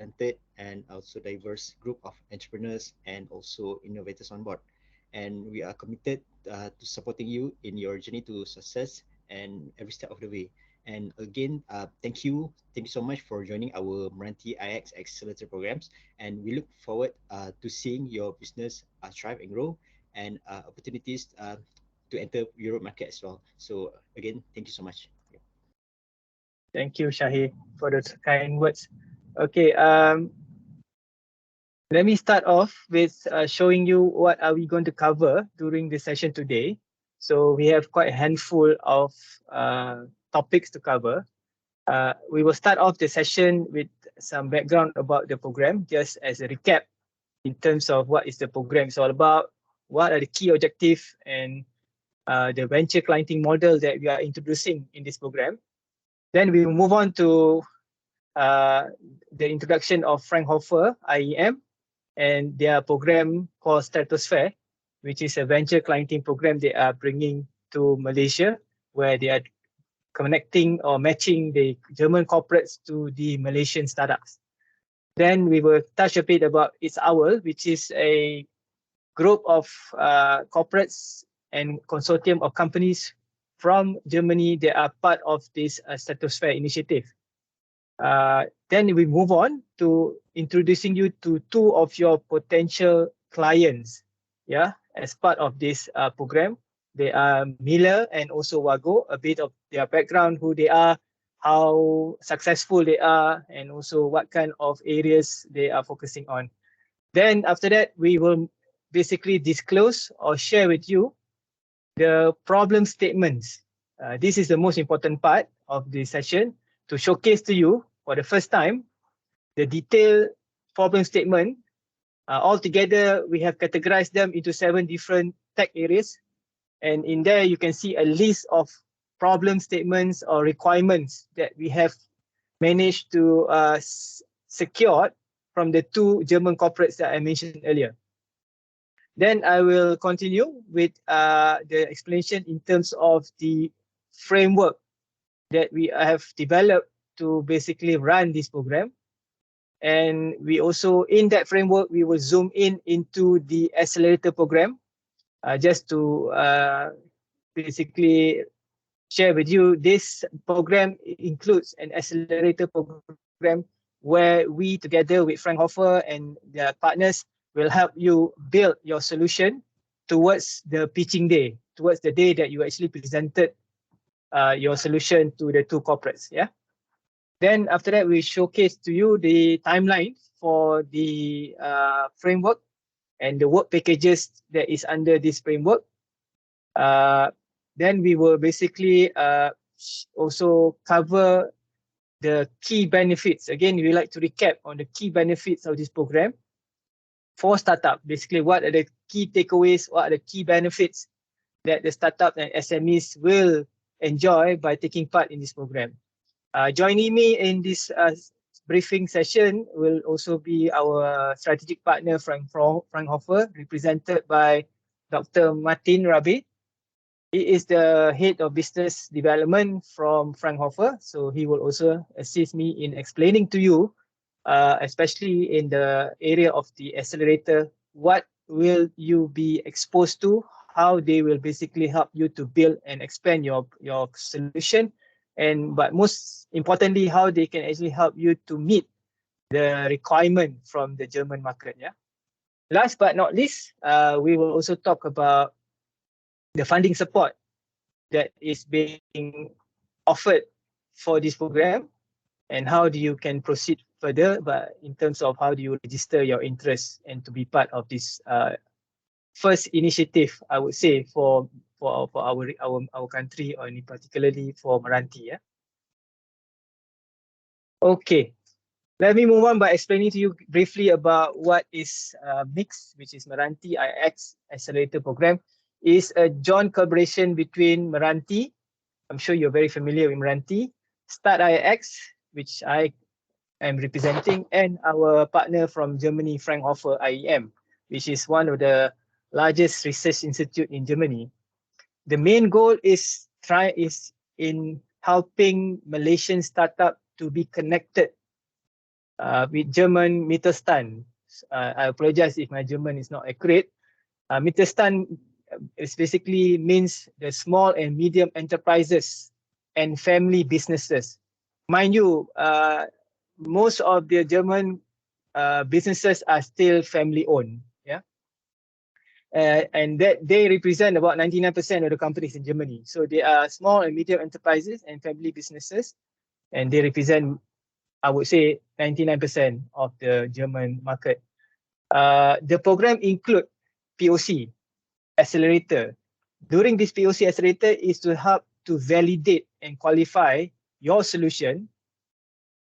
talented and also diverse group of entrepreneurs and also innovators on board. And we are committed to supporting you in your journey to success and every step of the way. And again, thank you so much for joining our MRANTI-IIX X-Celerator programs. And we look forward to seeing your business thrive and grow, and opportunities to enter Europe market as well. So again, thank you so much. Yeah. Thank you, Shahid, for those kind words. Okay, let me start off with showing you what are we going to cover during the session today. So we have quite a handful of topics to cover. We will start off the session with some background about the program, just as a recap in terms of what is the program is all about, what are the key objectives, and the venture clienting model that we are introducing in this program. Then we will move on to the introduction of Fraunhofer IEM and their program called Stratosphere, which is a venture clienting program they are bringing to Malaysia, where they are connecting or matching the German corporates to the Malaysian startups. Then we will touch a bit about It's Owl, which is a group of corporates and consortium of companies from Germany that are part of this Stratosphere initiative. Then we move on to introducing you to two of your potential clients, yeah, as part of this program. They are Miller and also Wago, a bit of their background, who they are, how successful they are, and also what kind of areas they are focusing on. Then after that, we will basically disclose or share with you the problem statements. This is the most important part of the session, to showcase to you for the first time the detailed problem statement. Altogether, we have categorized them into 7 different tech areas. And in there, you can see a list of problem statements or requirements that we have managed to secure from the 2 German corporates that I mentioned earlier. Then I will continue with the explanation in terms of the framework that we have developed to basically run this program. And we also, in that framework, we will zoom in into the accelerator program, just to basically share with you. This program includes an accelerator program where we, together with Fraunhofer and their partners, will help you build your solution towards the pitching day, towards the day that you actually presented your solution to the 2 corporates. Yeah. Then after that, we showcase to you the timeline for the framework and the work packages that is under this framework. Then we will basically also cover the key benefits. Again, we like to recap on the key benefits of this program for startup. Basically, what are the key takeaways, what are the key benefits that the startup and SMEs will enjoy by taking part in this program. Joining me in this briefing session will also be our strategic partner from Fraunhofer, represented by Dr. Martin Rabi. He is the head of business development from Fraunhofer, so he will also assist me in explaining to you, especially in the area of the accelerator, what will you be exposed to, how they will basically help you to build and expand your solution, but most importantly, how they can actually help you to meet the requirement from the German market. Yeah. Last but not least, we will also talk about the funding support that is being offered for this program and how you can proceed further, but in terms of how do you register your interest and to be part of this first initiative, I would say, for our country, or particularly for MRANTI. Yeah. Okay, let me move on by explaining to you briefly about what is MIX, which is MRANTI-IIX Accelerator Program. Is a joint collaboration between MRANTI, I'm sure you're very familiar with MRANTI, Start IIX, which I am representing, and our partner from Germany, Fraunhofer IEM, which is one of the largest research institute in Germany. The main goal is in helping Malaysian startup to be connected with German Mittelstand. I apologize if my German is not accurate. Mittelstand is basically means the small and medium enterprises and family businesses. Mind you, most of the German businesses are still family owned. Yeah. And that they represent about 99% of the companies in Germany. So they are small and medium enterprises and family businesses, and they represent, I would say, 99% of the German market. The program include POC, accelerator. During this POC accelerator is to help to validate and qualify your solution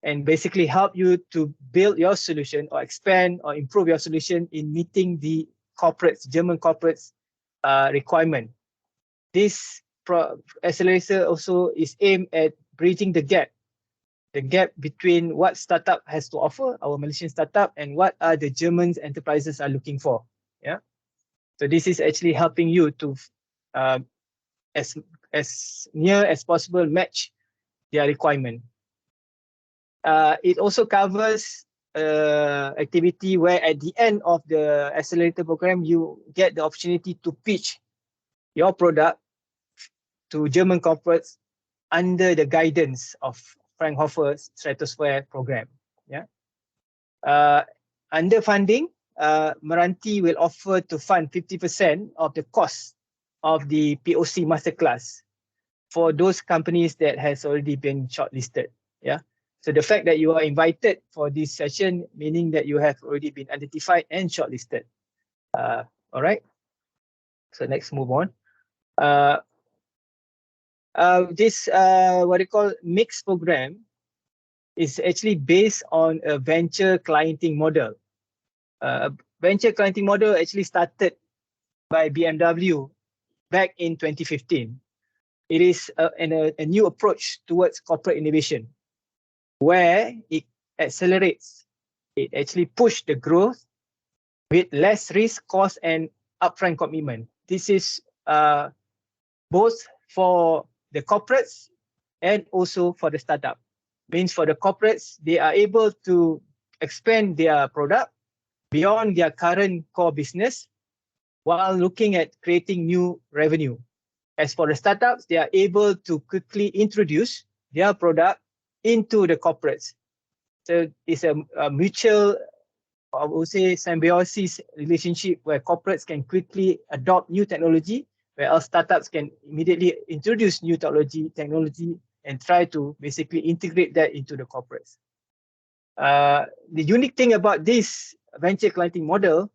and basically help you to build your solution or expand or improve your solution in meeting the German corporates requirement. This accelerator also is aimed at bridging the gap between what startup has to offer, our Malaysian startup, and what are the German enterprises are looking for. Yeah. So this is actually helping you to as near as possible match their requirement. It also covers activity where at the end of the accelerator program, you get the opportunity to pitch your product to German corporates under the guidance of Fraunhofer Stratosphere program. Yeah. Under funding, MRANTI will offer to fund 50% of the cost of the POC masterclass for those companies that has already been shortlisted. Yeah. So the fact that you are invited for this session, meaning that you have already been identified and shortlisted. All right. So next, move on. This what you call mixed program is actually based on a venture clienting model. Venture clienting model actually started by BMW back in 2015. It is a new approach towards corporate innovation, where it accelerates. It actually pushes the growth with less risk, cost, and upfront commitment. This is both for the corporates and also for the startup. Means for the corporates, they are able to expand their product beyond their current core business while looking at creating new revenue. As for the startups, they are able to quickly introduce their product into the corporates. So it's a mutual, I would say, symbiosis relationship where corporates can quickly adopt new technology, where our startups can immediately introduce new technology and try to basically integrate that into the corporates. The unique thing about this venture clienting model,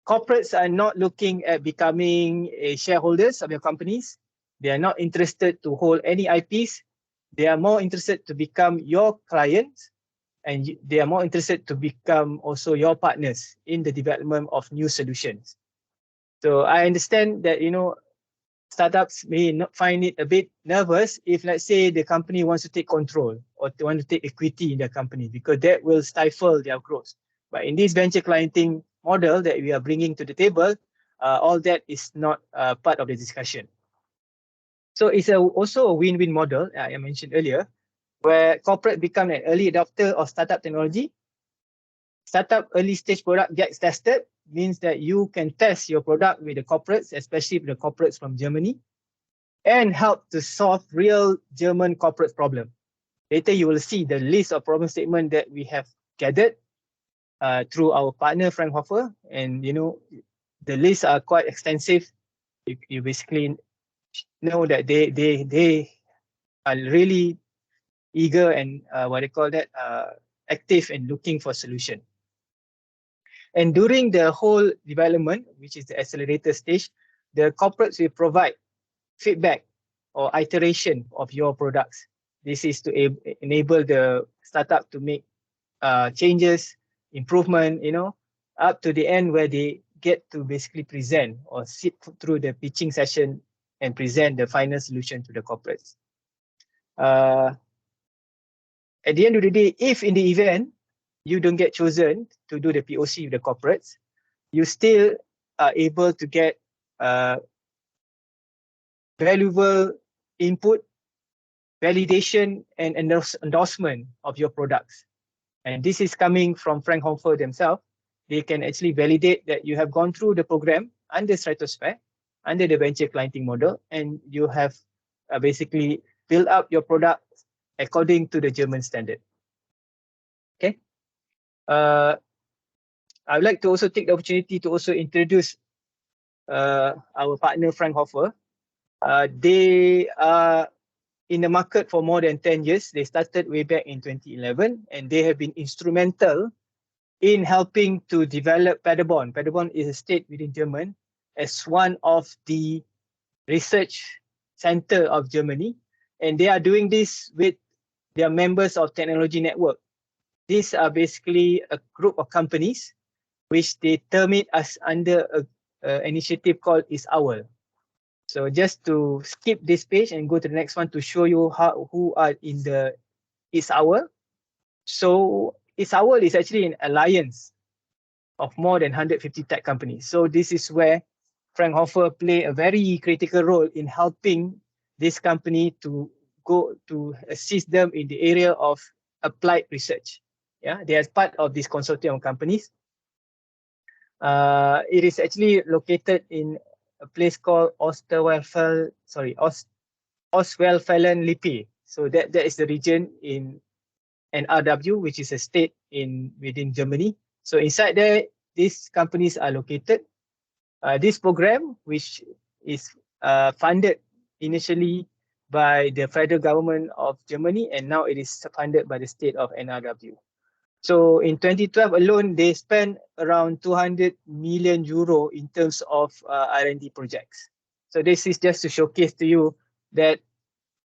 corporates are not looking at becoming shareholders of your companies. They are not interested to hold any IPs. They are more interested to become your clients, and they are more interested to become also your partners in the development of new solutions. So I understand that, startups may not find it a bit nervous if, let's say, the company wants to take control or they want to take equity in their company, because that will stifle their growth. But in this venture clienting model that we are bringing to the table, all that is not part of the discussion. So it's also a win-win model, I mentioned earlier, where corporate become an early adopter of startup technology. Startup early stage product gets tested, means that you can test your product with the corporates, especially the corporates from Germany, and help to solve real German corporate problem. Later, you will see the list of problem statement that we have gathered through our partner Fraunhofer, and the lists are quite extensive. You basically know that they are really eager and active in looking for solution. And during the whole development, which is the accelerator stage, the corporates will provide feedback or iteration of your products. This is to enable the startup to make changes, improvement, up to the end where they get to basically present or sit through the pitching session and present the final solution to the corporates. At the end of the day, if in the event you don't get chosen to do the POC with the corporates, you still are able to get valuable input, validation, and endorsement of your products. And this is coming from Fraunhofer themselves. They can actually validate that you have gone through the program under Stratosphere, under the venture clienting model, and you have basically built up your product according to the German standard. Okay. I would like to also take the opportunity to also introduce our partner Fraunhofer. They are in the market for more than 10 years. They started way back in 2011, and they have been instrumental in helping to develop Paderborn. Paderborn is a state within Germany as one of the research center of Germany, and they are doing this with their members of Technology Network. These are basically a group of companies which they term it as under an initiative called IIX. So just to skip this page and go to the next one to show you who are in the IIX. So IIX is actually an alliance of more than 150 tech companies. So this is where Fraunhofer play a very critical role in helping this company to go to assist them in the area of applied research. Yeah, they are part of this consortium of companies. It is actually located in a place called Ostwestfalen-Lippe. So that is the region in NRW, which is a state within Germany. So inside there, these companies are located. This program, which is funded initially by the federal government of Germany, and now it is funded by the state of NRW. So in 2012 alone, they spent around 200 million euro in terms of R&D projects. So this is just to showcase to you that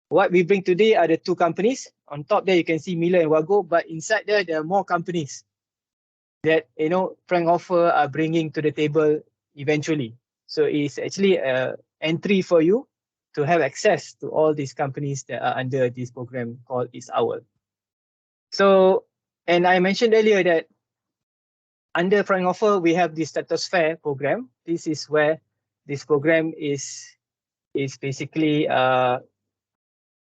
what we bring today are the two companies. On top there, you can see Miller and Wago, but inside there are more companies that Fraunhofer are bringing to the table eventually. So it's actually an entry for you to have access to all these companies that are under this program called IIX. So, and I mentioned earlier that under Fraunhofer, we have the Stratosphere program. This is where this program is basically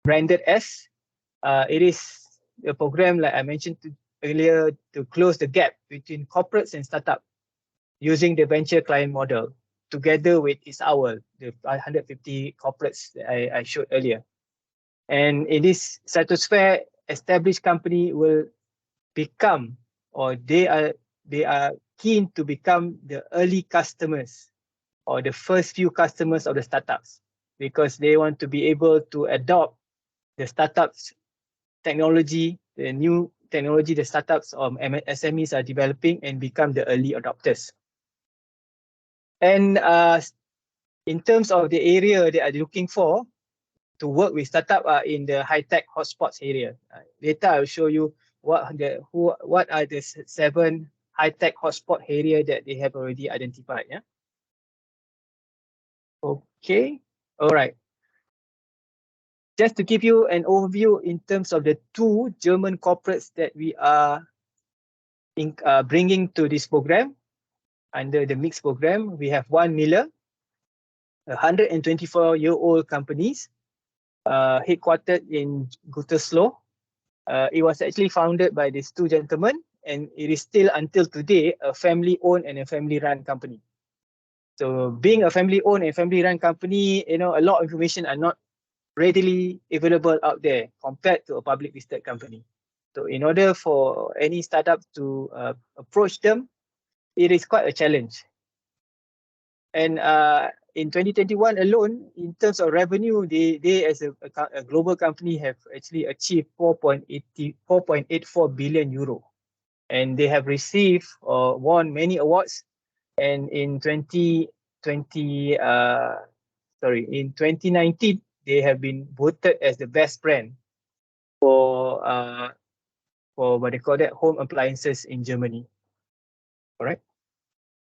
branded as. It is a program, like I mentioned earlier, to close the gap between corporates and startups using the venture client model together with IIX, the 150 corporates that I showed earlier. And in this Stratosphere, established company will become, or they are keen to become the early customers or the first few customers of the startups, because they want to be able to adopt the startups technology, the new technology the startups or SMEs are developing, and become the early adopters. And in terms of the area they are looking for to work with startup are in the high-tech hotspots area. Later I'll show you what are the 7 high-tech hotspot area that they have already identified. Yeah. Okay. All right. Just to give you an overview in terms of the 2 German corporates that we are bringing to this program under the MRANTI-IIX program, we have one Miller, a 124-year-old company, headquartered in Gütersloh. It was actually founded by these 2 gentlemen, and it is still until today a family-owned and a family-run company. So being a family-owned and family-run company, a lot of information are not readily available out there compared to a public listed company. So in order for any startup to approach them, it is quite a challenge. And in 2021 alone, in terms of revenue, they as a global company have actually achieved 4.84 billion euro. And they have received or won many awards. And in 2019, they have been voted as the best brand for what they call that, home appliances in Germany. All right.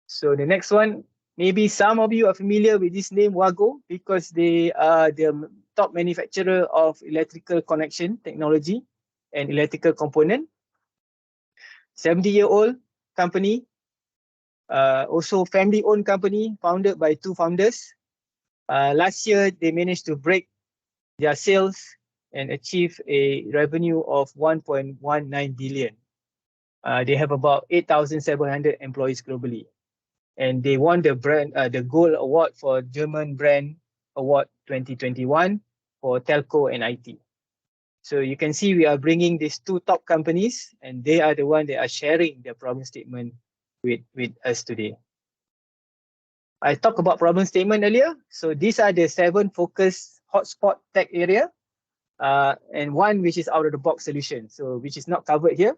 So the next one, maybe some of you are familiar with this name, Wago, because they are the top manufacturer of electrical connection technology and electrical component. 70-year-old company, also family-owned company, founded by 2 founders. Last year, they managed to break their sales and achieve a revenue of 1.19 billion. They have about 8,700 employees globally, and they won the Gold Award for German Brand Award 2021 for telco and IT. So you can see we are bringing these two top companies, and they are the ones that are sharing their problem statement with us today. I talked about problem statement earlier. So these are the 7 focus hotspot tech area, and one which is out of the box solution, so which is not covered here.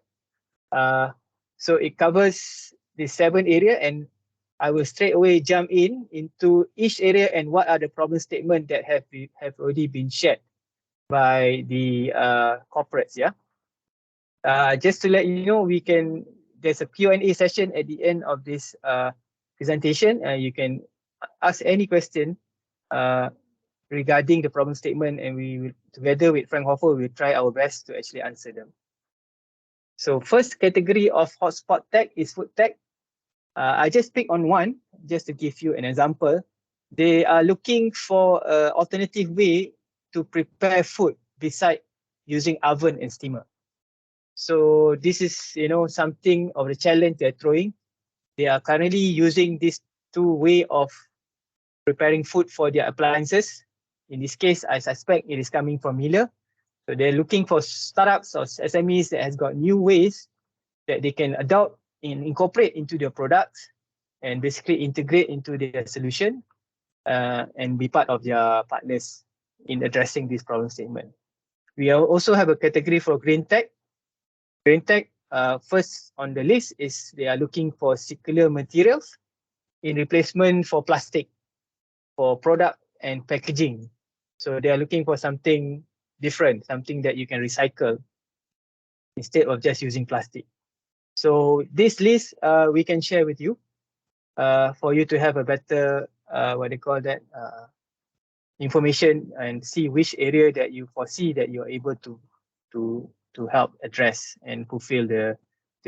So it covers the 7 area, and I will straight away jump into each area and what are the problem statement that have already been shared by the corporates. Yeah. Just to let you know, there's a Q&A session at the end of this presentation. You can ask any question regarding the problem statement, and we will, together with Fraunhofer, we will try our best to actually answer them. So first category of hotspot tech is food tech. I just pick on one just to give you an example. They are looking for an alternative way to prepare food beside using oven and steamer. So this is, something of the challenge they're throwing. They are currently using these 2 way of preparing food for their appliances. In this case, I suspect it is coming from Miller. So they're looking for startups or SMEs that has got new ways that they can adopt and incorporate into their products and basically integrate into their solution and be part of their partners in addressing this problem statement. We also have a category for green tech. Green tech, first on the list is they are looking for circular materials in replacement for plastic for product and packaging. So they are looking for something different, something that you can recycle instead of just using plastic. So this list we can share with you for you to have a better, information and see which area that you foresee that you are able to help address and fulfill the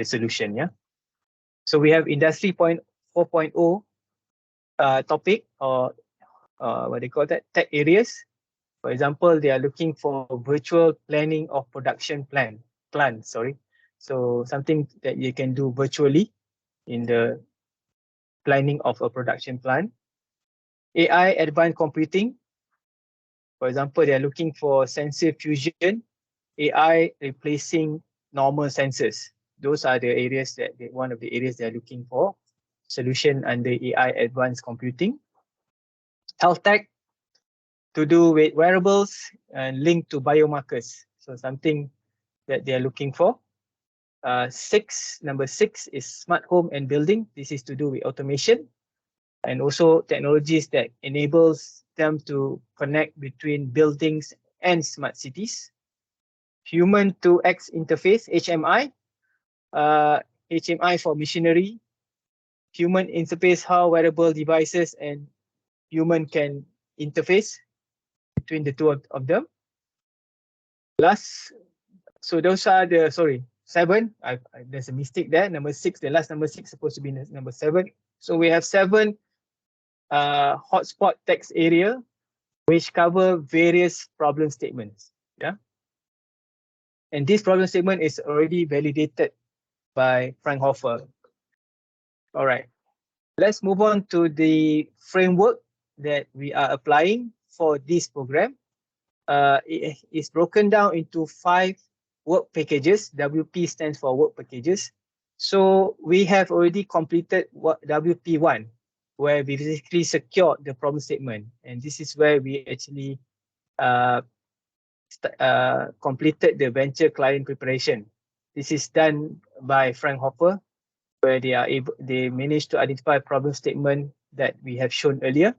solution. Yeah. So we have Industry 4.0 topic or tech areas. For example, they are looking for virtual planning of production plan. So something that you can do virtually in the planning of a production plan. AI, advanced computing. For example, they are looking for sensor fusion, AI replacing normal sensors. Those are the areas one of the areas they are looking for solution under AI, advanced computing. Health tech, to do with wearables and linked to biomarkers. So something that they are looking for. Number 6 is smart home and building. This is to do with automation and also technologies that enables them to connect between buildings and smart cities. Human to X interface, HMI. HMI for machinery. Human interface, how wearable devices and human can interface between the two of them. So those are the, 7. There's a mistake there. Number 6, the last number 6 supposed to be number 7. So we have 7 hotspot text area which cover various problem statements. Yeah. And this problem statement is already validated by Fraunhofer. All right. Let's move on to the framework that we are applying for this program. It is broken down into 5 work packages. WP stands for work packages. So we have already completed WP1, where we basically secured the problem statement. And this is where we actually completed the venture client preparation. This is done by Fraunhofer, where they managed to identify a problem statement that we have shown earlier.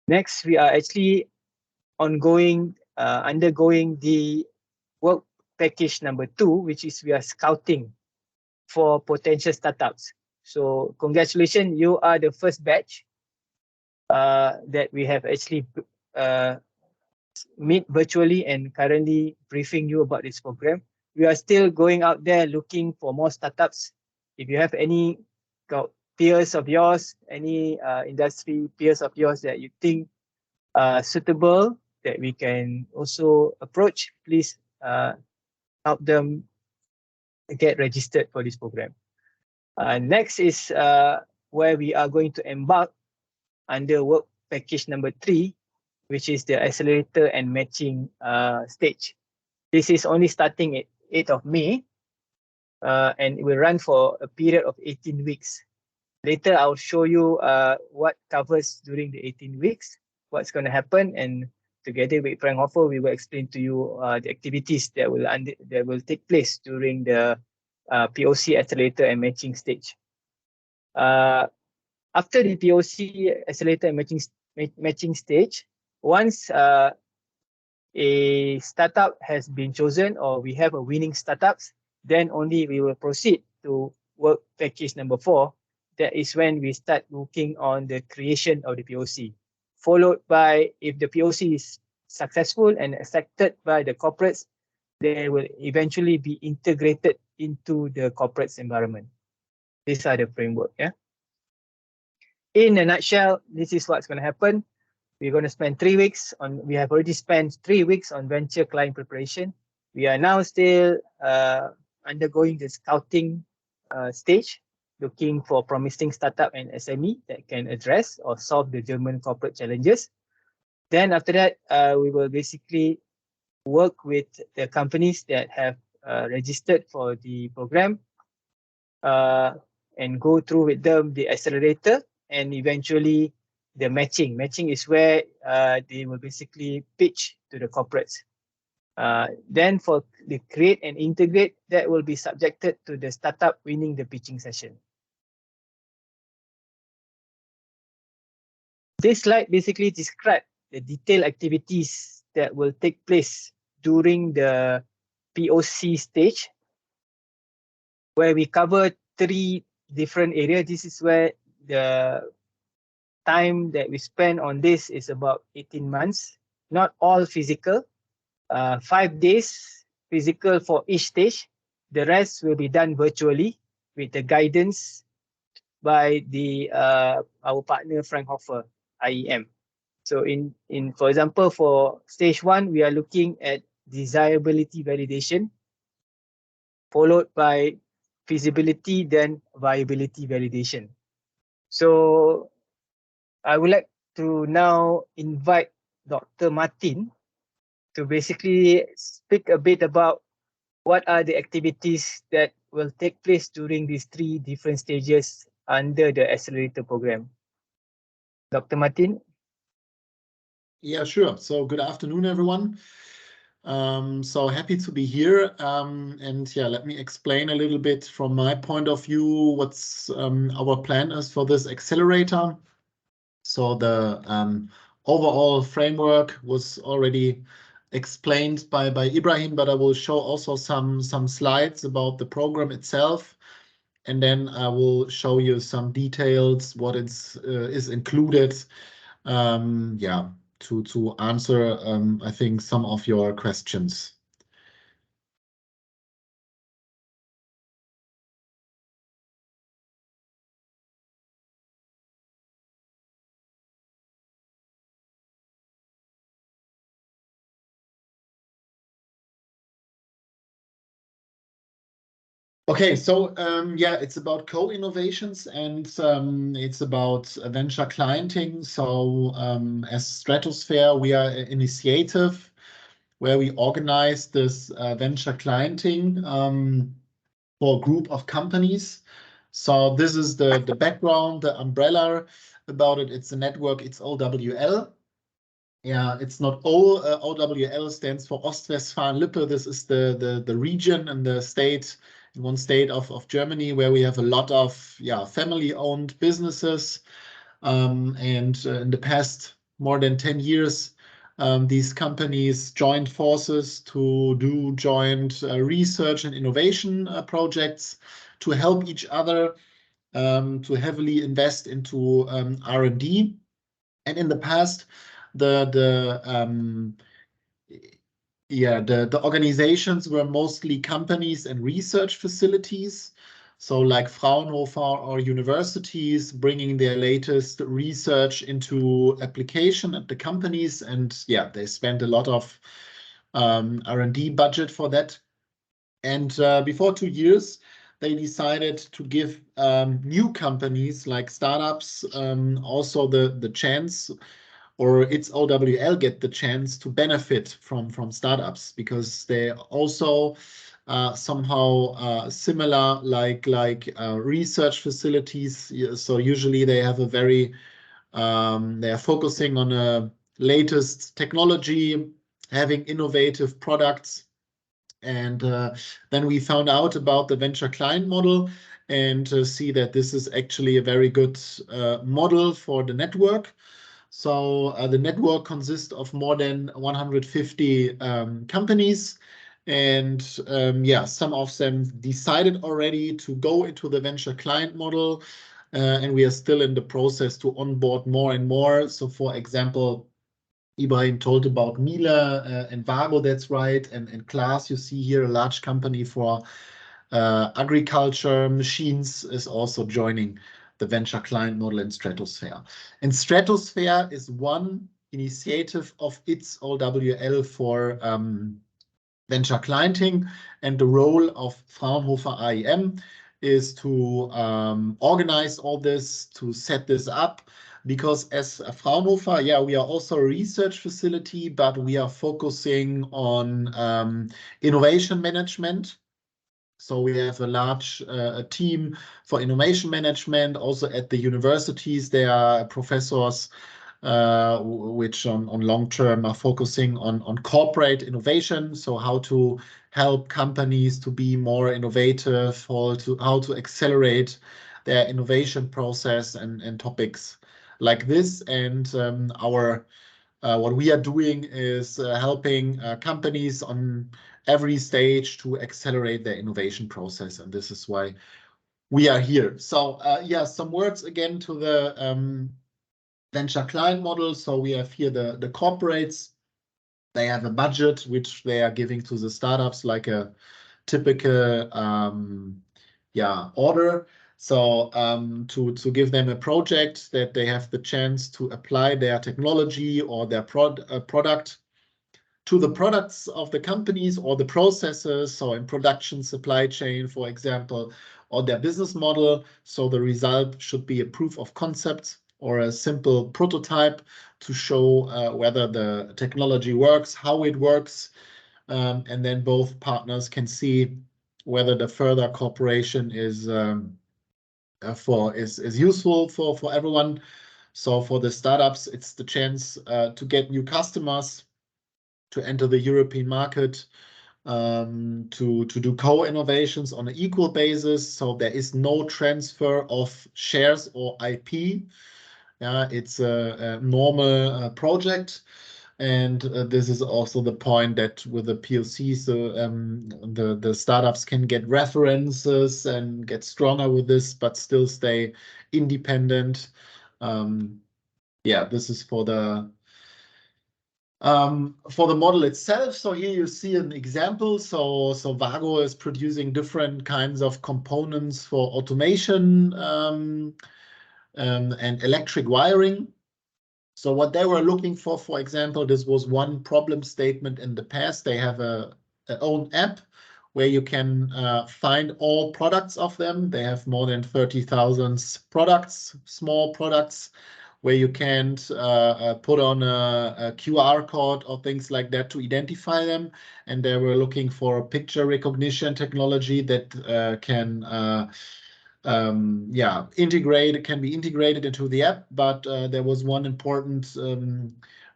Next, we are actually undergoing the work package number 2, which is we are scouting for potential startups. So congratulations, you are the first batch that we have actually meet virtually and currently briefing you about this program. We are still going out there looking for more startups. If you have any peers of yours, any industry peers of yours that you think suitable that we can also approach, please help them get registered for this program. Next is where we are going to embark under work package number 3, which is the accelerator and matching stage. This is only starting at 8th of May and it will run for a period of 18 weeks. Later, I'll show you what covers during the 18 weeks, what's going to happen, and together with Fraunhofer, we will explain to you the activities that will take place during the POC accelerator and matching stage. After the POC accelerator and matching stage, once a startup has been chosen or we have a winning startups, then only we will proceed to work package number 4. That is when we start working on the creation of the POC, followed by, if the POC is successful and accepted by the corporates, they will eventually be integrated into the corporate's environment. These are the framework. Yeah. In a nutshell, this is what's going to happen. We're going to spend 3 weeks on. We have already spent 3 weeks on venture client preparation. We are now still undergoing the scouting stage, looking for promising startup and SME that can address or solve the German corporate challenges. Then after that, we will basically work with the companies that have registered for the program and go through with them the accelerator and eventually the matching. Matching is where they will basically pitch to the corporates. Then for the create and integrate, that will be subjected to the startup winning the pitching session. This slide basically describes the detailed activities that will take place during the POC stage, where we cover 3 different areas. This is where the time that we spend on this is about 18 months, not all physical. 5 days physical for each stage. The rest will be done virtually with the guidance by the our partner Fraunhofer IEM. So for example, for stage 1, we are looking at desirability validation, followed by feasibility, then viability validation. So I would like to now invite Dr. Martin to basically speak a bit about what are the activities that will take place during these 3 different stages under the accelerator program. Dr. Martin? Yeah, sure. So good afternoon, everyone. So happy to be here. And yeah, let me explain a little bit from my point of view what's our plan is for this accelerator. So the overall framework was already explained by Ibrahim, but I will show also some slides about the program itself. And then I will show you some details, what is included. Yeah, to answer, I think, some of your questions. Okay, so yeah, it's about co-innovations and it's about venture clienting. So as Stratosphere, we are an initiative where we organize this venture clienting for a group of companies. So this is the background, the umbrella about it. It's a network, it's OWL. Yeah, it's not O. OWL stands for Ostwestfalen-Lippe. This is the region and the state, in one state of Germany, where we have a lot of family-owned businesses. And in the past more than 10 years, these companies joined forces to do joint research and innovation projects to help each other, to heavily invest into R&D. And in the past, the organizations were mostly companies and research facilities. So like Fraunhofer or universities bringing their latest research into application at the companies. And yeah, they spent a lot of R&D budget for that. And before 2 years, they decided to give new companies like startups also the chance, or its OWL get the chance to benefit from startups, because they also somehow similar like research facilities. So usually they have a very they are focusing on a latest technology, having innovative products. And then we found out about the venture client model, and see that this is actually a very good model for the network. So the network consists of more than 150 companies, and yeah, some of them decided already to go into the venture client model, and we are still in the process to onboard more and more. So for example, Ibrahim told about Miele and Vago, that's right, and Klaas, you see here a large company for agriculture machines is also joining the venture client model in Stratosphere. And Stratosphere is one initiative of its OWL for venture clienting, and the role of Fraunhofer IEM is to organize all this, to set this up, because as a Fraunhofer, yeah, we are also a research facility, but we are focusing on innovation management. So we have a large team for innovation management. Also at the universities, there are professors which on long term are focusing on corporate innovation. So how to help companies to be more innovative, or how to accelerate their innovation process and topics like this. And what we are doing is helping companies on every stage to accelerate their innovation process, and this is why we are here. So yeah, some words again to the venture client model. So we have here the corporates. They have a budget which they are giving to the startups, like a typical yeah, order. So to give them a project that they have the chance to apply their technology or their product to the products of the companies or the processes, so in production, supply chain, for example, or their business model. So the result should be a proof of concept or a simple prototype to show whether the technology works, how it works, and then both partners can see whether the further cooperation is useful for everyone. So for the startups, it's the chance to get new customers, to enter the European market, to do co-innovations on an equal basis. So there is no transfer of shares or IP. It's a normal project. And this is also the point that with the POCs, the startups can get references and get stronger with this, but still stay independent. Yeah, this is for the model itself. So here you see an example. So Vago is producing different kinds of components for automation and electric wiring. So what they were looking for example, this was one problem statement in the past. They have a own app where you can find all products of them. They have more than 30,000 products, small products, where you can put on a QR code or things like that to identify them. And they were looking for a picture recognition technology that can yeah, can be integrated into the app. But there was one important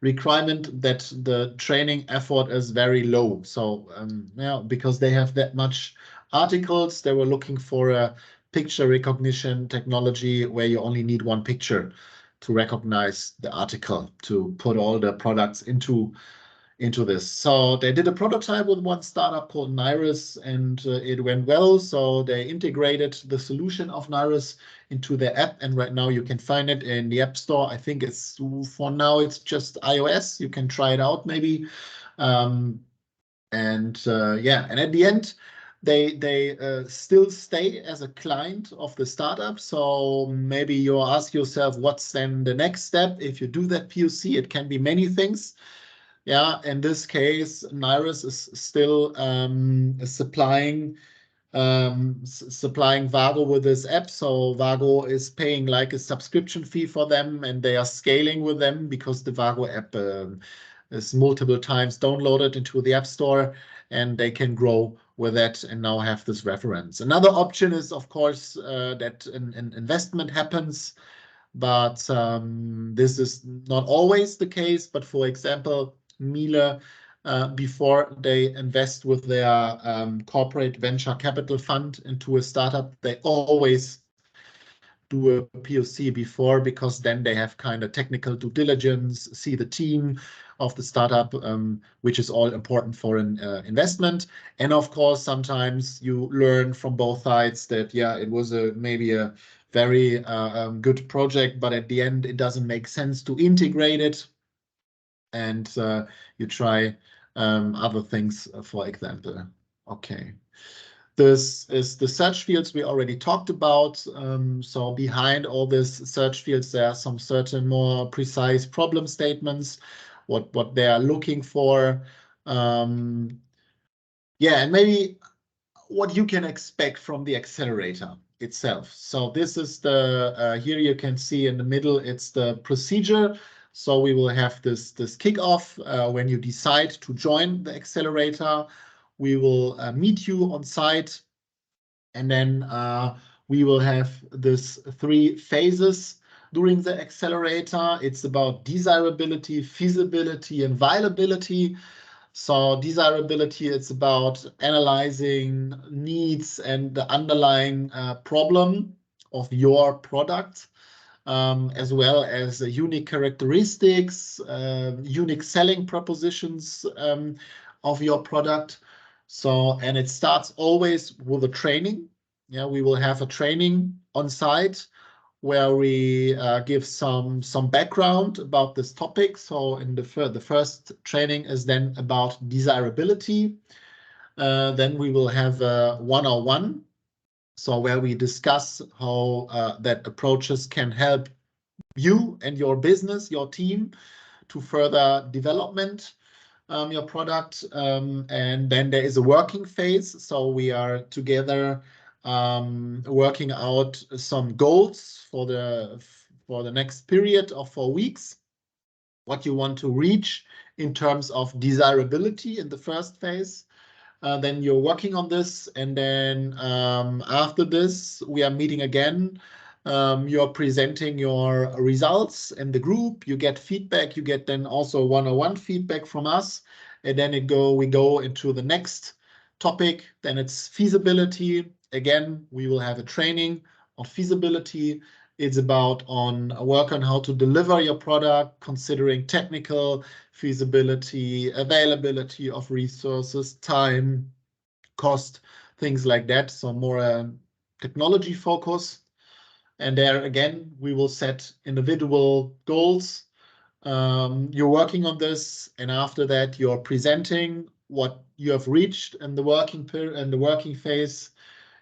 requirement, that the training effort is very low. So yeah, because they have that much articles, they were looking for a picture recognition technology where you only need one picture to recognize the article, to put all the products into this. So they did a prototype with one startup called IIX, and it went well. So they integrated the solution of IIX into their app, and right now you can find it in the App Store. I think it's, for now, it's just iOS. You can try it out maybe. Yeah, and at the end, they still stay as a client of the startup. So maybe you ask yourself, what's then the next step? If you do that POC, it can be many things. Yeah, in this case, MRANTI-IIX is still supplying Vago with this app. So Vago is paying like a subscription fee for them, and they are scaling with them because the Vago app is multiple times downloaded into the App Store, and they can grow with that and now have this reference. Another option is, of course, that an investment happens, but this is not always the case. But for example, Miele, before they invest with their corporate venture capital fund into a startup, they always do a POC before, because then they have kind of technical due diligence, see the team of the startup, which is all important for an investment. And of course, sometimes you learn from both sides that, yeah, it was maybe a very good project, but at the end, it doesn't make sense to integrate it. And you try other things, for example. Okay. This is the search fields we already talked about. So behind all these search fields, there are some certain more precise problem statements, what they are looking for. Yeah, and maybe what you can expect from the accelerator itself. So this is the, here you can see in the middle, it's the procedure. So we will have this kickoff when you decide to join the accelerator. We will meet you on site, and then we will have this 3 phases during the accelerator. It's about desirability, feasibility, and viability. So desirability, it's about analyzing needs and the underlying problem of your product, as well as unique characteristics, unique selling propositions of your product. So, and it starts always with a training. Yeah, we will have a training on site where we give some background about this topic. So in the first training is then about desirability. Then we will have a 101. So where we discuss how that approaches can help you and your business, your team, to further development your product. And then there is a working phase. So we are together working out some goals for the next period of 4 weeks, what you want to reach in terms of desirability in the first phase. Then you're working on this, and then after this, we are meeting again. You're presenting your results in the group. You get feedback. You get then also one-on-one feedback from us, and then we go into the next topic. Then it's feasibility. Again, we will have a training on feasibility. It's about work on how to deliver your product, considering technical feasibility, availability of resources, time, cost, things like that. So more technology focus. And there again, we will set individual goals. You're working on this, and after that, you're presenting what you have reached in the working phase.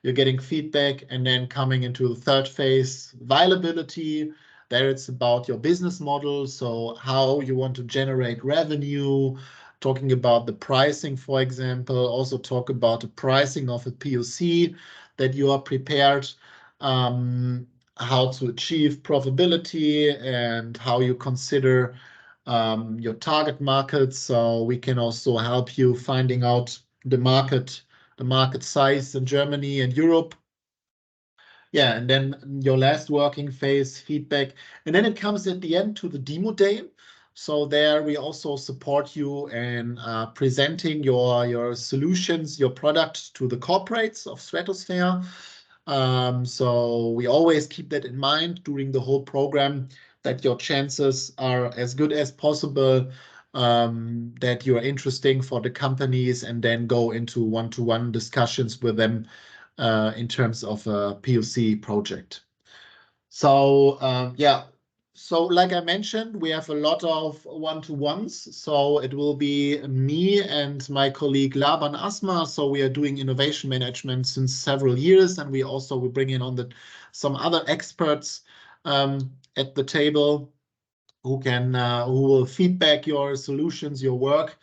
You're getting feedback, and then coming into the third phase, viability. There it's about your business model, so how you want to generate revenue, talking about the pricing, for example, also talk about the pricing of a POC that you are prepared, how to achieve profitability, and how you consider your target market. So we can also help you finding out the market size in Germany and Europe. Yeah, and then your last working phase, feedback. And then it comes at the end to the demo day. So there we also support you in presenting your solutions, your product to the corporates of Stratosphere. So we always keep that in mind during the whole program, that your chances are as good as possible, that you are interesting for the companies, and then go into one-to-one discussions with them in terms of a POC project. So yeah, so like I mentioned, we have a lot of one-to-ones. So it will be me and my colleague Laban Asma. So we are doing innovation management since several years, and we will bring in some other experts at the table. who will feedback your solutions, your work.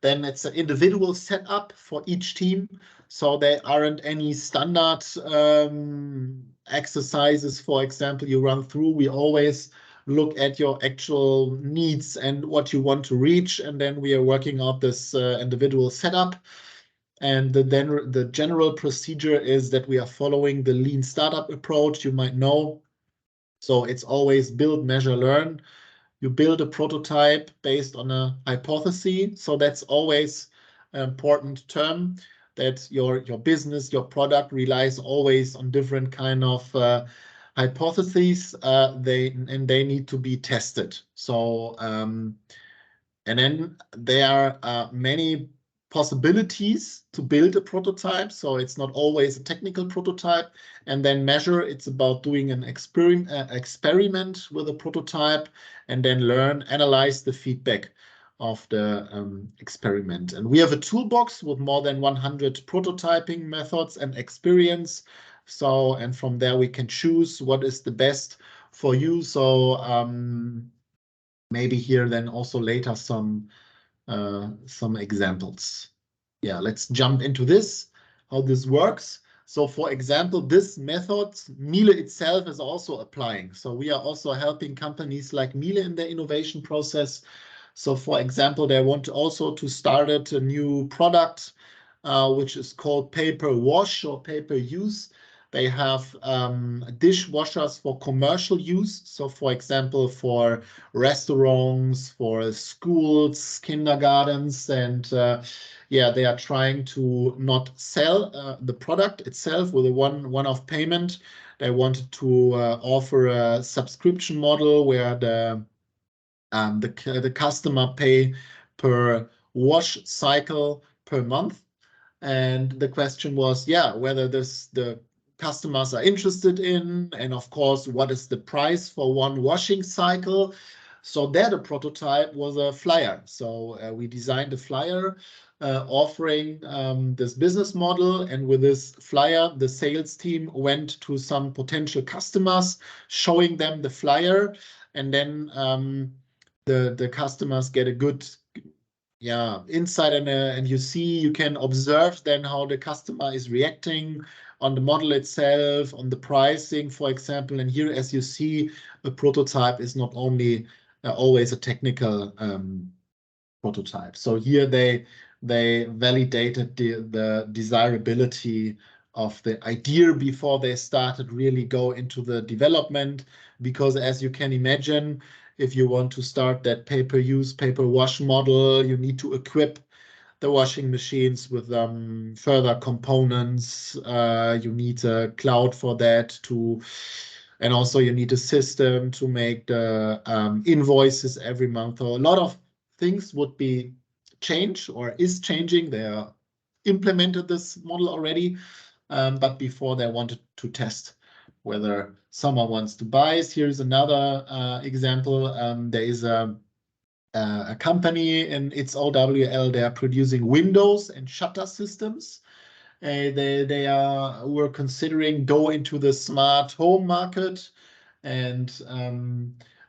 Then it's an individual setup for each team. So there aren't any standard exercises, for example, you run through. We always look at your actual needs and what you want to reach. And then we are working out this individual setup. And then the general procedure is that we are following the lean startup approach, you might know. So it's always build, measure, learn. You build a prototype based on a hypothesis. So that's always an important term, that your business, your product relies always on different kind of hypotheses. They need to be tested. So and then there are many possibilities to build a prototype. So it's not always a technical prototype. And then measure, it's about doing an experiment with a prototype, and then learn, analyze the feedback of the experiment. And we have a toolbox with more than 100 prototyping methods and experience. So, and from there we can choose what is the best for you. So maybe here then also later some examples. Yeah, let's jump into this, how this works. So for example, this method, Miele itself is also applying. So we are also helping companies like Miele in their innovation process. So for example, they want also to start a new product, which is called paper wash or paper use. They have dishwashers for commercial use. So for example, for restaurants, for schools, kindergartens, and yeah, they are trying to not sell the product itself with a one-off payment. They wanted to offer a subscription model where the customer pay per wash cycle per month. And the question was, yeah, whether the customers are interested in, and of course, what is the price for one washing cycle. So there the prototype was a flyer. So we designed a flyer offering this business model. And with this flyer, the sales team went to some potential customers, showing them the flyer. And then the customers get a good insight, and you can observe then how the customer is reacting on the model itself, on the pricing, for example. And here, as you see, a prototype is not only always a technical prototype. So here they validated the desirability of the idea before they started really go into the development, because as you can imagine, if you want to start that paper use, paper wash model, you need to equip the washing machines with further components. You need a cloud for that and also you need a system to make the invoices every month. So a lot of things would be changed or is changing. They are implemented this model already, but before they wanted to test whether someone wants to buy it. Here's another example. There is a company and it's OWL. They are producing windows and shutter systems. They were considering go into the smart home market, and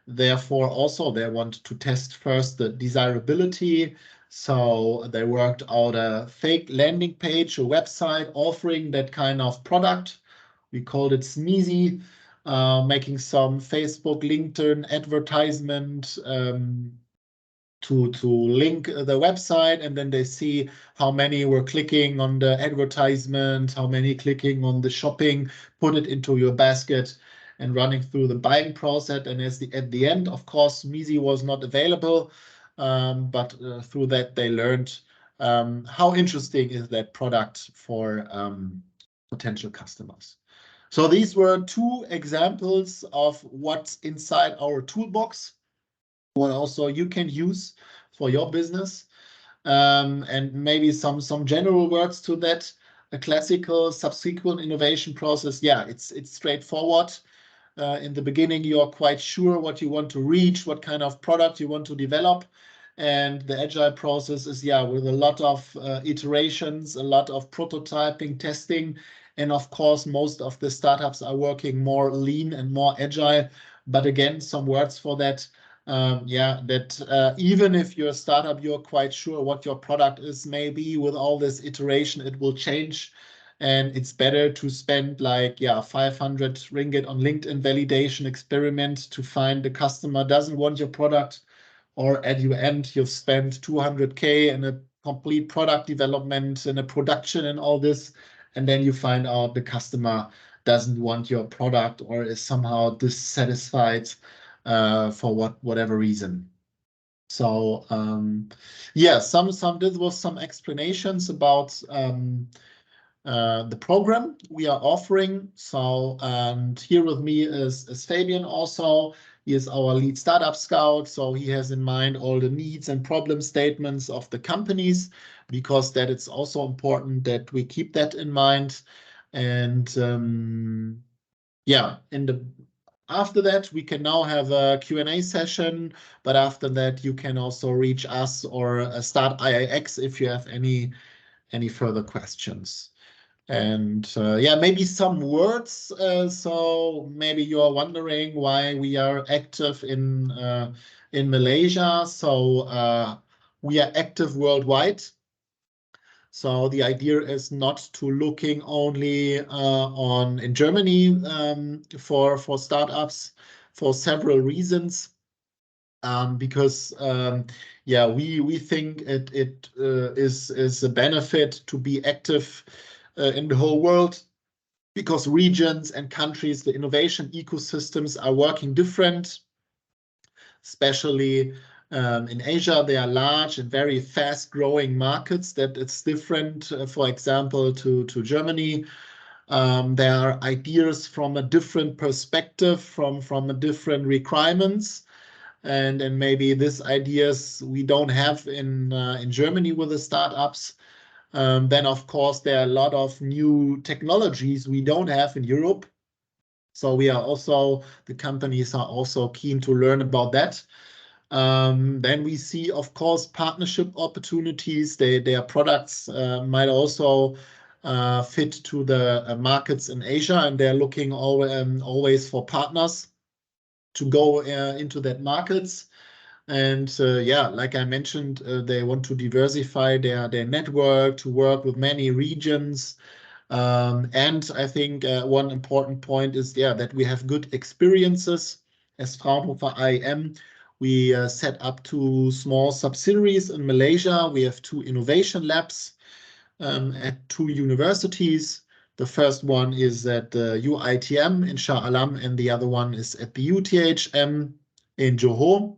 therefore also they want to test first the desirability. So they worked out a fake landing page, a website offering that kind of product. We called it SMEs, making some Facebook, LinkedIn advertisement to link the website, and then they see how many were clicking on the advertisement, how many clicking on the shopping, put it into your basket and running through the buying process. And at the end, of course, Misi was not available, but through that they learned how interesting is that product for potential customers. So these were two examples of what's inside our toolbox, what also you can use for your business. And maybe some general words to that. A classical subsequent innovation process, yeah, it's straightforward. In the beginning, you are quite sure what you want to reach, what kind of product you want to develop. And the agile process is, yeah, with a lot of iterations, a lot of prototyping, testing. And of course, most of the startups are working more lean and more agile. But again, some words for that. yeah, that even if you're a startup, you're quite sure what your product is. Maybe with all this iteration, it will change. And it's better to spend like, yeah, 500 ringgit on LinkedIn validation experiment to find the customer doesn't want your product, or at your end, you've spent 200K in a complete product development and a production and all this. And then you find out the customer doesn't want your product or is somehow dissatisfied for whatever reason. So yeah, this was some explanations about the program we are offering. So and here with me is Fabian also. He is our lead startup scout. So he has in mind all the needs and problem statements of the companies, because that it's also important that we keep that in mind. And yeah, after that, we can now have a Q&A session, but after that, you can also reach us or start IIX if you have any further questions. And yeah, maybe some words. So maybe you are wondering why we are active in Malaysia. So we are active worldwide. So the idea is not to looking only in Germany for startups for several reasons. Because yeah, we think it is a benefit to be active in the whole world, because regions and countries, the innovation ecosystems are working different, especially in Asia. They are large and very fast growing markets that it's different, for example, to Germany. There are ideas from a different perspective, from a different requirements. And maybe these ideas we don't have in Germany with the startups. Then, of course, there are a lot of new technologies we don't have in Europe. So the companies are also keen to learn about that. Then we see, of course, partnership opportunities. Their products might also fit to the markets in Asia, and they're looking always for partners to go into that markets. And yeah, like I mentioned, they want to diversify their network, to work with many regions. And I think one important point is, yeah, that we have good experiences. As Fraunhofer IEM, we set up 2 small subsidiaries in Malaysia. We have 2 innovation labs at 2 universities. The first one is at the UITM in Shah Alam, and the other one is at the UTHM in Johor,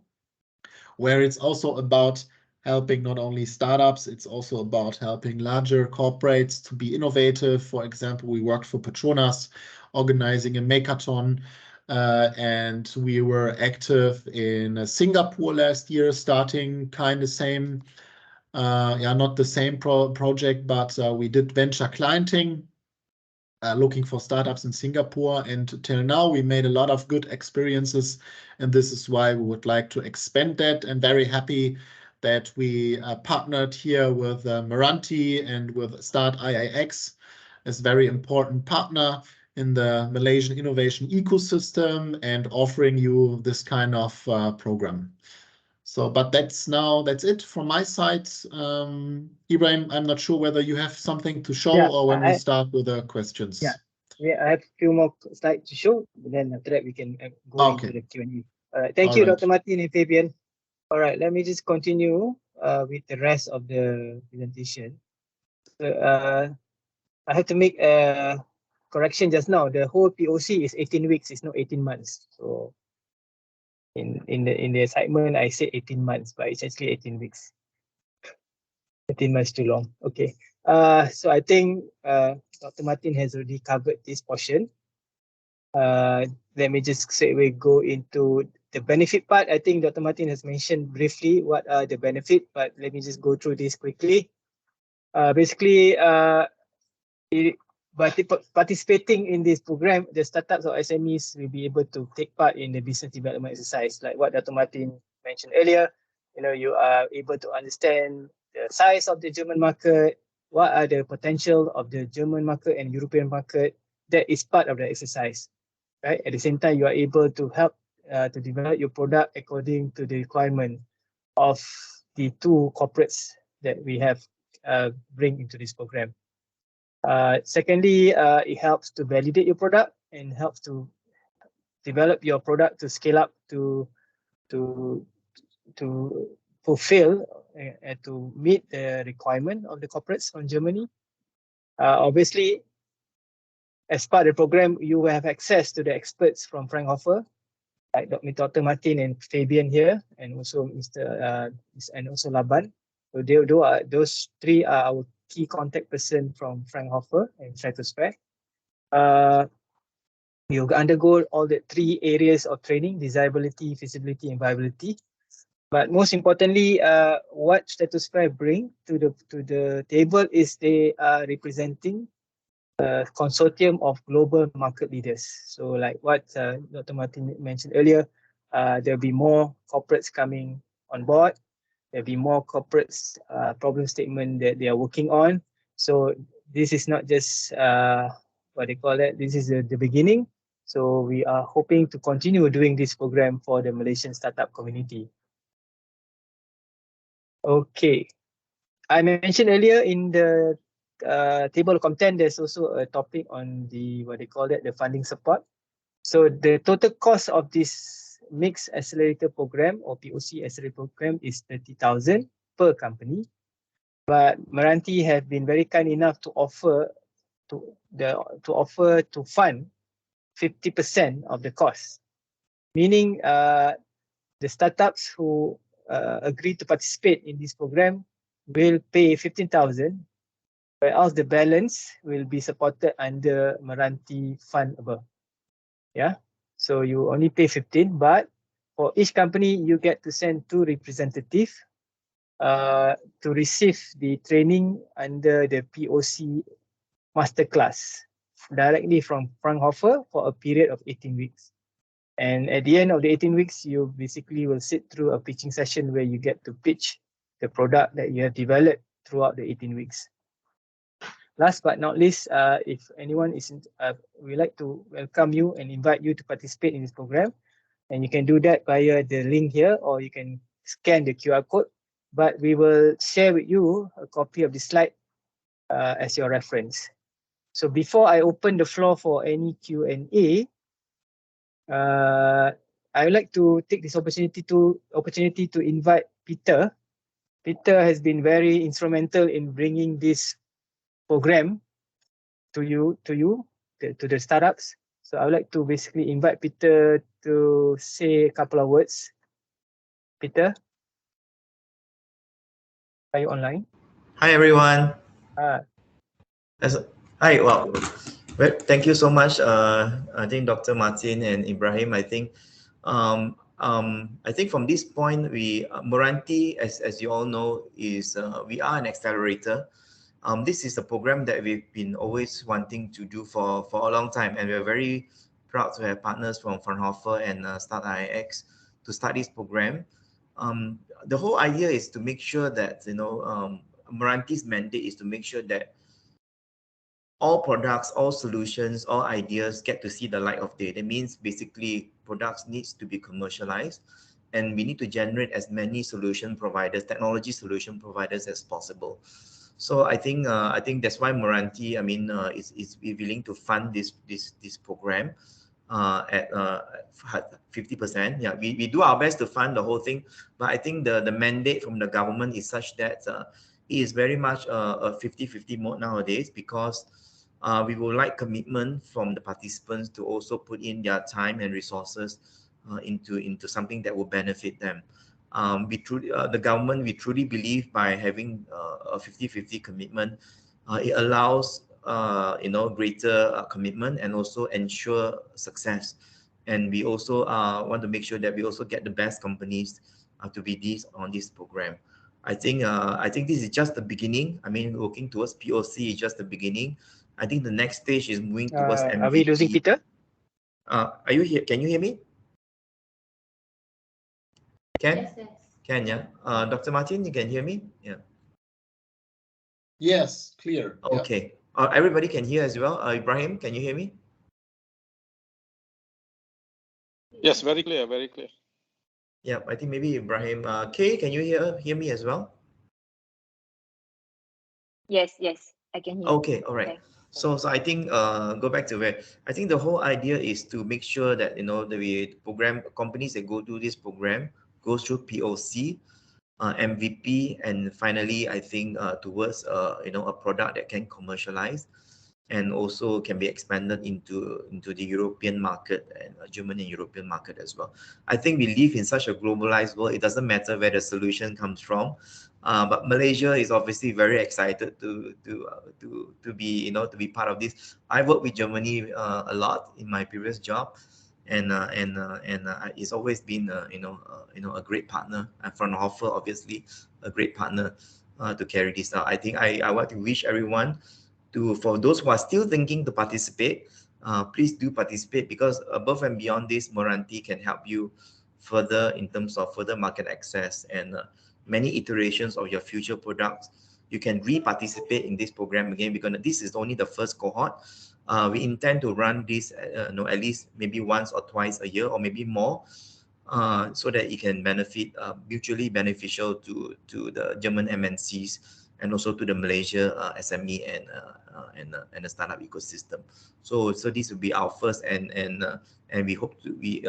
where it's also about helping not only startups, it's also about helping larger corporates to be innovative. For example, we worked for Petronas organizing a Makeathon, and we were active in Singapore last year, starting kind of same, yeah, not the same project, but we did venture clienting, looking for startups in Singapore. And till now, we made a lot of good experiences, and this is why we would like to expand that. And very happy that we partnered here with MRANTI and with Start IIX as very important partner in the Malaysian innovation ecosystem and offering you this kind of program. So, but that's it from my side. Ibrahim, I'm not sure whether you have something to show, or when we start with the questions. Yeah, I have a few more slides to show, and then after that we can go into the Q&A. All right, thank you, Dr. Martin and Fabian. All right, let me just continue with the rest of the presentation. So, I have to make a correction just now. The whole POC is 18 weeks, it's not 18 months. So in the assignment, I said 18 months, but it's actually 18 weeks. 18 months too long. Okay. So I think Dr. Martin has already covered this portion. Let me just straightaway go into the benefit part. I think Dr. Martin has mentioned briefly what are the benefit, but let me just go through this quickly. Basically, participating in this program, the startups or SMEs will be able to take part in the business development exercise, like what Dr. Martin mentioned earlier. You know, you are able to understand the size of the German market, what are the potential of the German market and European market. That is part of the exercise, right? At the same time, you are able to help to develop your product according to the requirement of the two corporates that we have bring into this program. Secondly, it helps to validate your product and helps to develop your product to scale up to fulfill and to meet the requirement of the corporates from Germany. Obviously, as part of the program, you will have access to the experts from Fraunhofer, like Dr. Martin and Fabian here, and also and also Laban. So those three are our key contact person from Fraunhofer and Stratosphere. You undergo all the three areas of training: desirability, feasibility, and viability. But most importantly, what Stratosphere bring to the table is they are representing a consortium of global market leaders. So like what Dr. Martin mentioned earlier, there'll be more corporates coming on board. There'll be more corporates problem statement that they are working on. So this is not just what they call it. This is the beginning. So we are hoping to continue doing this program for the Malaysian startup community. Okay, I mentioned earlier in the table of content, there's also a topic on the what they call it, the funding support. So the total cost of this mixed accelerator program or POC accelerator program is 30,000 per company. But MRANTI have been very kind enough to offer to fund 50% of the cost, meaning the startups who agree to participate in this program will pay 15,000, whereas the balance will be supported under MRANTI fund above. Yeah, so you only pay 15, but for each company you get to send 2 representatives to receive the training under the POC masterclass directly from Fraunhofer for a period of 18 weeks. And at the end of the 18 weeks, you basically will sit through a pitching session where you get to pitch the product that you have developed throughout the 18 weeks. Last but not least, if anyone is, we'd like to welcome you and invite you to participate in this program. And you can do that via the link here, or you can scan the QR code. But we will share with you a copy of the slide as your reference. So before I open the floor for any Q&A, I would like to take this opportunity to invite Peter. Peter has been very instrumental in bringing this program to the startups. So I would like to basically invite Peter to say a couple of words. Peter, are you online? Hi everyone. Hi. Well, thank you so much. I think Dr. Martin and Ibrahim. I think from this point, MRANTI, as you all know, is we are an accelerator. This is a program that we've been always wanting to do for a long time, and we're very proud to have partners from Fraunhofer and Start IIX to start this program. The whole idea is to make sure that MRANTI's mandate is to make sure that all products, all solutions, all ideas get to see the light of day. That means basically products needs to be commercialized, and we need to generate as many solution providers, technology solution providers as possible. So I think that's why MRANTI, is willing to fund this program at 50%. Yeah, we do our best to fund the whole thing, but I think the mandate from the government is such that it is very much a 50-50 mode nowadays, because we would like commitment from the participants to also put in their time and resources into something that will benefit them. The government, we truly believe by having a 50-50 commitment, it allows greater commitment and also ensure success. And we also want to make sure that we also get the best companies to be on this program. I think this is just the beginning. I mean, working towards POC is just the beginning. I think the next stage is moving towards MVP. Are we losing Peter? Are you here? Can you hear me? Yes. Can, yeah. Dr. Martin, you can hear me? Yeah. Yes, clear. Okay. Yeah. Everybody can hear as well. Ibrahim, can you hear me? Yes, very clear, very clear. Yeah, I think maybe Ibrahim. Kay, can you hear me as well? Yes, I can hear. Okay, all right. Okay. So I think go back to where I think the whole idea is to make sure that the program companies that go through this program goes through POC, MVP, and finally I think towards a product that can commercialize and also can be expanded into the European market and German and European market as well. I think we live in such a globalized world. It doesn't matter where the solution comes from, but Malaysia is obviously very excited to be part of this. I worked with Germany a lot in my previous job, and it's always been a great partner. And Fraunhofer obviously a great partner to carry this out. I think I want to wish everyone for those who are still thinking to participate, please do participate, because above and beyond this, MRANTI can help you further in terms of further market access and many iterations of your future products. You can re-participate in this program again, because this is only the first cohort. We intend to run this at least maybe once or twice a year or maybe more, so that it can benefit, mutually beneficial to the German MNCs and also to the Malaysia SME and the startup ecosystem. So this will be our first, and we hope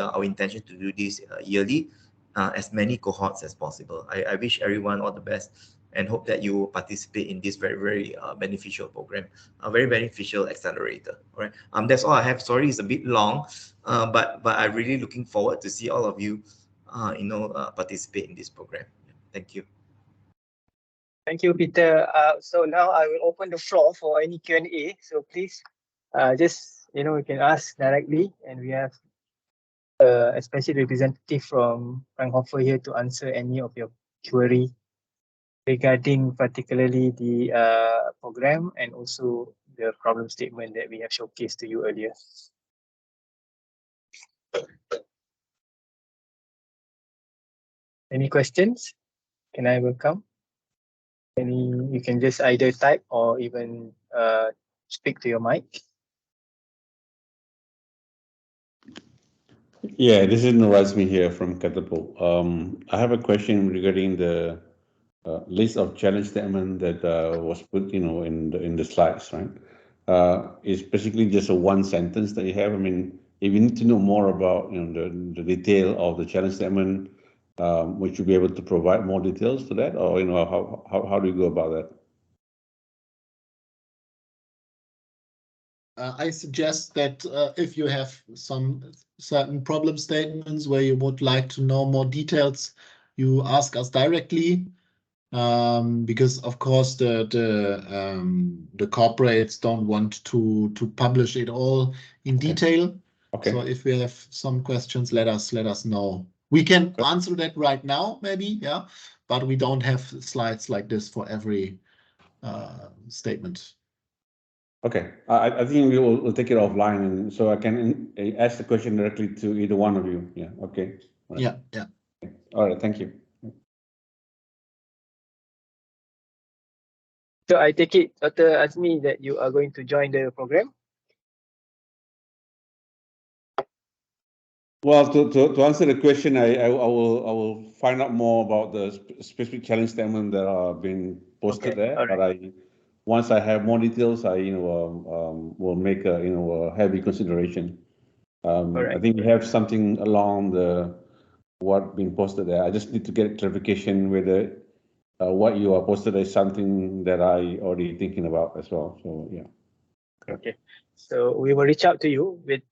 our intention to do this yearly, as many cohorts as possible. I wish everyone all the best and hope that you participate in this very, very beneficial program, a very beneficial accelerator. All right. That's all I have. Sorry, it's a bit long, but I'm really looking forward to see all of you, participate in this program. Thank you. Thank you, Peter. So now I will open the floor for any Q&A. So please, just you can ask directly, and we have a special representative from Fraunhofer here to answer any of your query regarding particularly the program and also the problem statement that we have showcased to you earlier. Any questions? Can I welcome? You can just either type or even speak to your mic. Yeah, this is Norazmi here from Catapult. I have a question regarding the list of challenge statement that was put, in the slides, right? It's basically just a one sentence that you have. I mean, if you need to know more about, the detail of the challenge statement, would you be able to provide more details to that, or how do you go about that? I suggest that if you have some certain problem statements where you would like to know more details, you ask us directly, because of course the corporates don't want to publish it all in detail. Okay. So if we have some questions, let us know. We can answer that right now, maybe, yeah, but we don't have slides like this for every statement. Okay, I think we'll take it offline, and so I can ask the question directly to either one of you. Yeah. Okay. Right. Yeah. All right. Thank you. So I take it, Dr. Azmi, that you are going to join the program. Well, to answer the question, I will find out more about the specific challenge statement that are being posted there. All right. But once I have more details, will make a heavy consideration. Right. I think we have something along what being posted there. I just need to get clarification whether what you are posted is something that I already thinking about as well. So yeah. Okay. So we will reach out to you with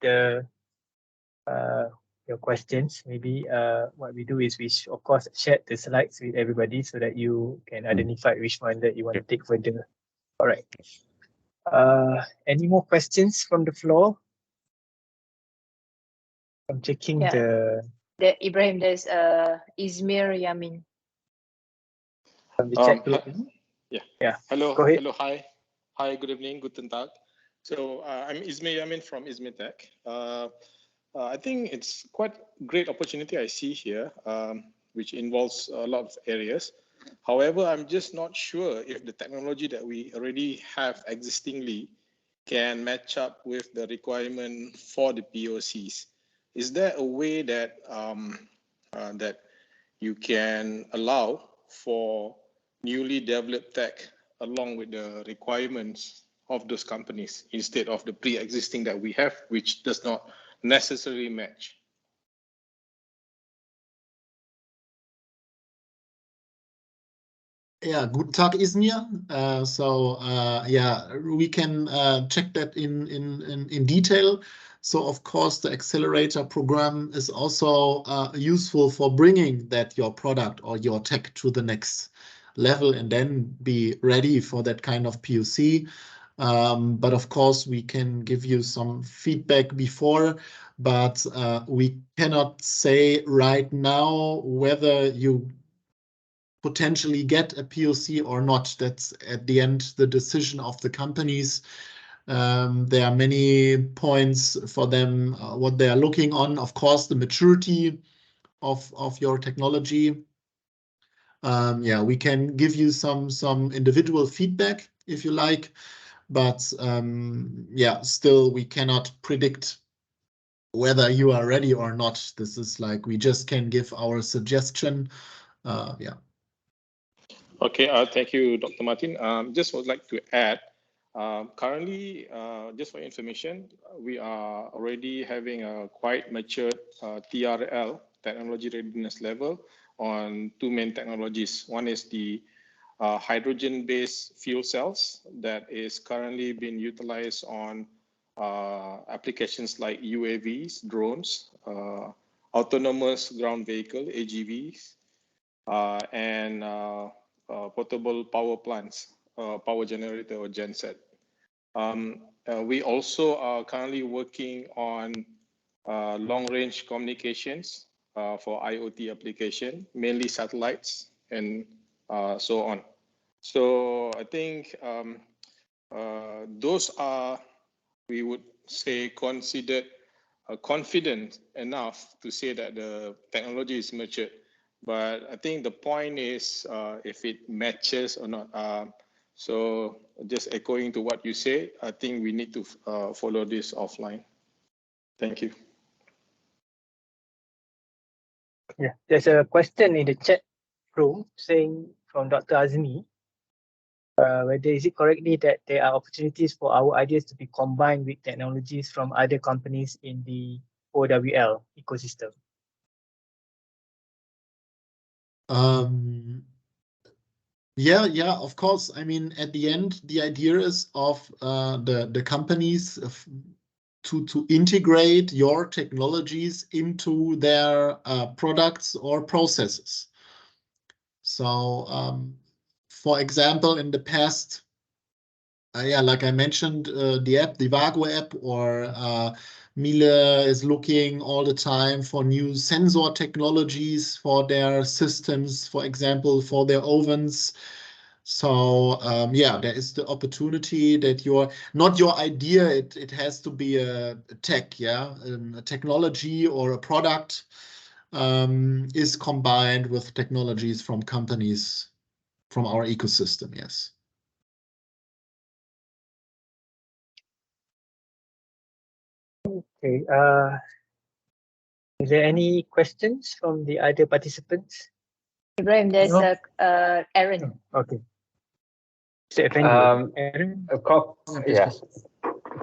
your questions. Maybe what we do is we of course share the slides with everybody so that you can identify which one that you want to take further. All right. Any more questions from the floor? I'm checking the Ibrahim, there's Izmir Yamin. the chat group. Yeah. Hello. Go ahead. Hello. Hi. Good evening. Guten Tag. So I'm Izmir Yamin from ISMETech. I think it's quite a great opportunity I see here, which involves a lot of areas. However, I'm just not sure if the technology that we already have existingly can match up with the requirement for the POCs. is there a way that that you can allow for newly developed tech along with the requirements of those companies instead of the pre-existing that we have, which does not necessarily match? Yeah, guten Tag, Izmir. Yeah, we can check that in detail. So of course, the accelerator program is also useful for bringing that your product or your tech to the next level and then be ready for that kind of POC. But of course, we can give you some feedback before, but we cannot say right now whether you potentially get a POC or not. That's at the end the decision of the companies. There are many points for them, what they are looking on. Of course, the maturity of your technology. Yeah, we can give you some individual feedback if you like, but yeah, still we cannot predict whether you are ready or not. This is like we just can give our suggestion. Yeah. Okay, thank you, Dr. Martin. Just would like to add, currently, just for information, we are already having a quite mature TRL, technology readiness level, on two main technologies. One is the hydrogen-based fuel cells that is currently being utilized on applications like UAVs, drones, autonomous ground vehicle, AGVs, and portable power plants, power generator or genset. We also are currently working on long-range communications for IoT application, mainly satellites and so on. So I think those are, we would say, considered confident enough to say that the technology is mature. But I think the point is if it matches or not. So just echoing to what you say, I think we need to follow this offline. Thank you. Yeah, there's a question in the chat room saying from Dr. Azmi, whether is it correctly that there are opportunities for our ideas to be combined with technologies from other companies in the OWL ecosystem? Yeah, of course. I mean, at the end, the idea is of the companies to integrate your technologies into their products or processes. So, for example, in the past, yeah, like I mentioned, the app, the Vago app, or Miele is looking all the time for new sensor technologies for their systems, for example, for their ovens. So yeah, there is the opportunity that not your idea, it has to be a tech, yeah, a technology or a product is combined with technologies from companies from our ecosystem, yes. Okay, is there any questions from the other participants? Ibrahim, there's No? Aaron. Okay. Aaron? Yeah,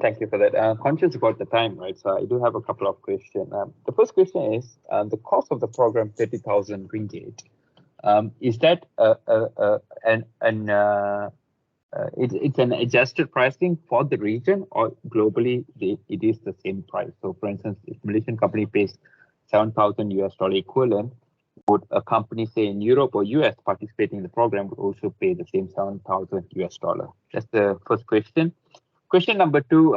thank you for that. Conscious about the time, right? So I do have a couple of questions. The first question is the cost of the program, 30,000 ringgit. Is that it's an adjusted pricing for the region, or globally it is the same price? So, for instance, if Malaysian company pays $7,000 equivalent, would a company, say in Europe or US, participating in the program would also pay the same $7,000? That's the first question. Question number two,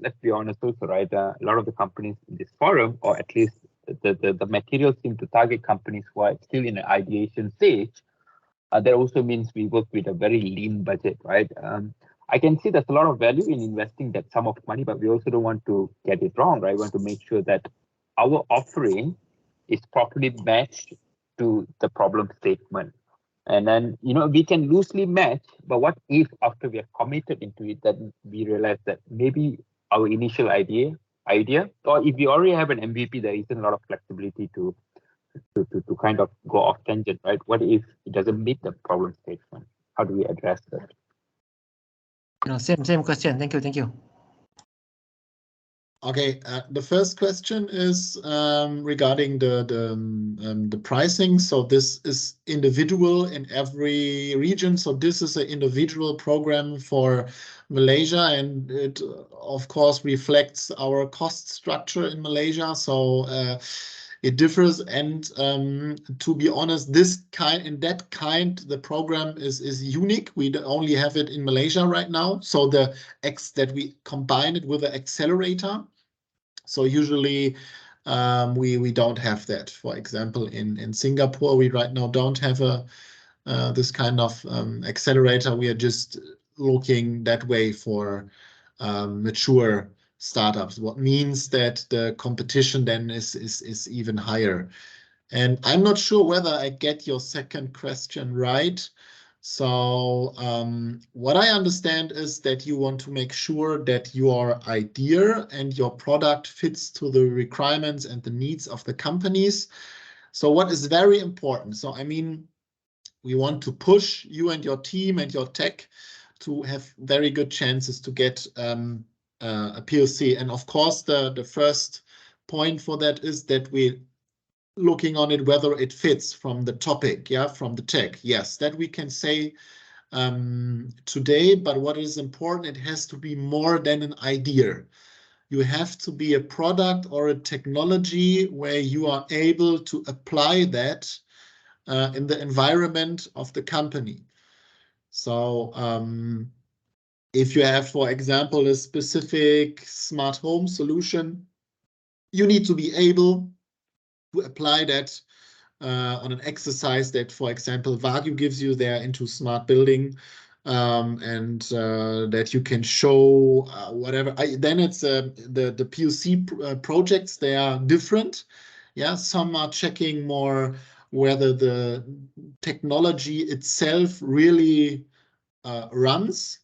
let's be honest also, right? A lot of the companies in this forum, or at least the materials seem to target companies who are still in the ideation stage. That also means we work with a very lean budget, right? I can see there's a lot of value in investing that sum of money, but we also don't want to get it wrong, right? We want to make sure that our offering is properly matched to the problem statement. And then, you know, we can loosely match, but what if after we are committed into it, that we realize that maybe our initial idea idea? Or if you already have an MVP, there isn't a lot of flexibility to kind of go off tangent, right? What if it doesn't meet the problem statement? How do we address that? No, same question. Thank you. Okay, the first question is regarding the pricing. So this is individual in every region. So this is an individual program for Malaysia, and it of course reflects our cost structure in Malaysia. So it differs, and to be honest, the program is unique. We only have it in Malaysia right now. So that we combine it with the accelerator. So usually we don't have that. For example, in Singapore, we right now don't have this kind of accelerator. We are just looking that way for mature startups. What means that the competition then is even higher. And I'm not sure whether I get your second question right. So what I understand is that you want to make sure that your idea and your product fits to the requirements and the needs of the companies. So what is very important? So I mean, we want to push you and your team and your tech to have very good chances to get a POC. And of course, the first point for that is that we looking on it whether it fits from the topic, from the tech. Yes, that we can say today, but what is important, it has to be more than an idea. You have to be a product or a technology where you are able to apply that in the environment of the company. So if you have, for example, a specific smart home solution, you need to be able to apply that on an exercise that, for example, Wagyu gives you there into smart building, and that you can show whatever. Then it's the POC projects, they are different. Yeah, some are checking more whether the technology itself really runs.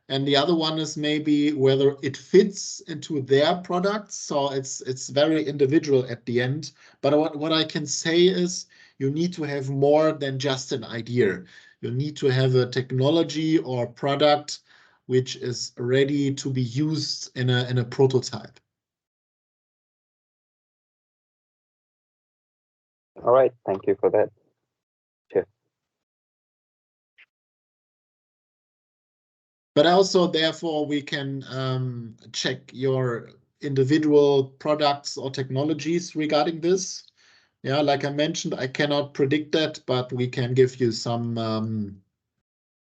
And the other one is maybe whether it fits into their products. So it's very individual at the end. But what I can say is you need to have more than just an idea. You need to have a technology or product which is ready to be used in a prototype. All right, thank you for that. Sure. But also, therefore, we can check your individual products or technologies regarding this. Yeah, like I mentioned, I cannot predict that, but we can give you some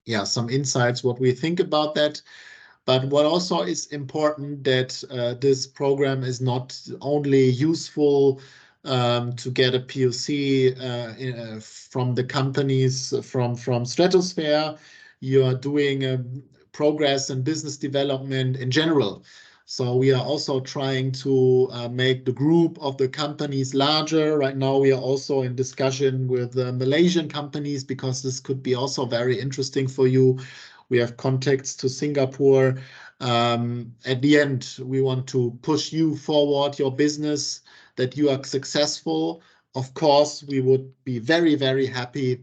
insights what we think about that. But what also is important that this program is not only useful to get a POC from the companies from Stratosphere. You are doing progress and business development in general. So we are also trying to make the group of the companies larger. Right now, we are also in discussion with Malaysian companies because this could be also very interesting for you. We have contacts to Singapore. At the end, we want to push you forward, your business, that you are successful. Of course, we would be very, very happy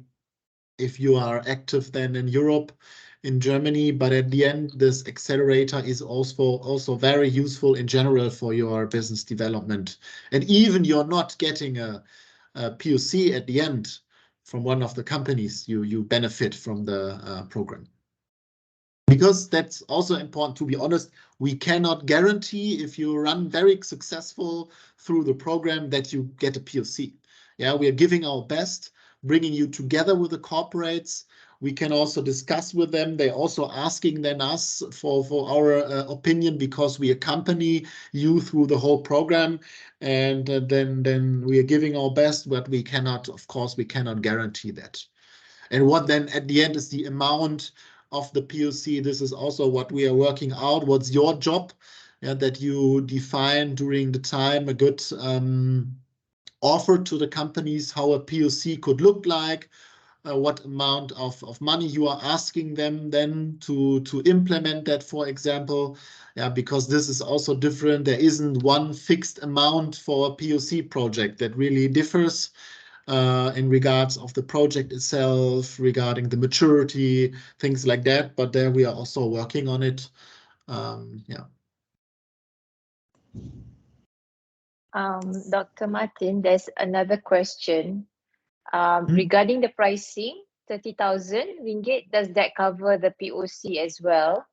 if you are active then in Europe, in Germany, but at the end, this accelerator is also very useful in general for your business development. And even you're not getting a POC at the end from one of the companies, you benefit from the program. Because that's also important, to be honest, we cannot guarantee if you run very successful through the program that you get a POC. Yeah, we are giving our best, bringing you together with the corporates. We can also discuss with them. They're also asking then us for our opinion because we accompany you through the whole program. And then we are giving our best, but we cannot, of course, we cannot guarantee that. And what then at the end is the amount of the POC. This is also what we are working out. What's your job? Yeah, that you define during the time a good offer to the companies, how a POC could look like. what amount of money you are asking them then to implement that, for example. Yeah, because this is also different. There isn't one fixed amount for a POC project that really differs in regards of the project itself, regarding the maturity, things like that. But there we are also working on it. Yeah. Dr. Martin, there's another question regarding the pricing. 30,000 ringgit, does that cover the POC as well?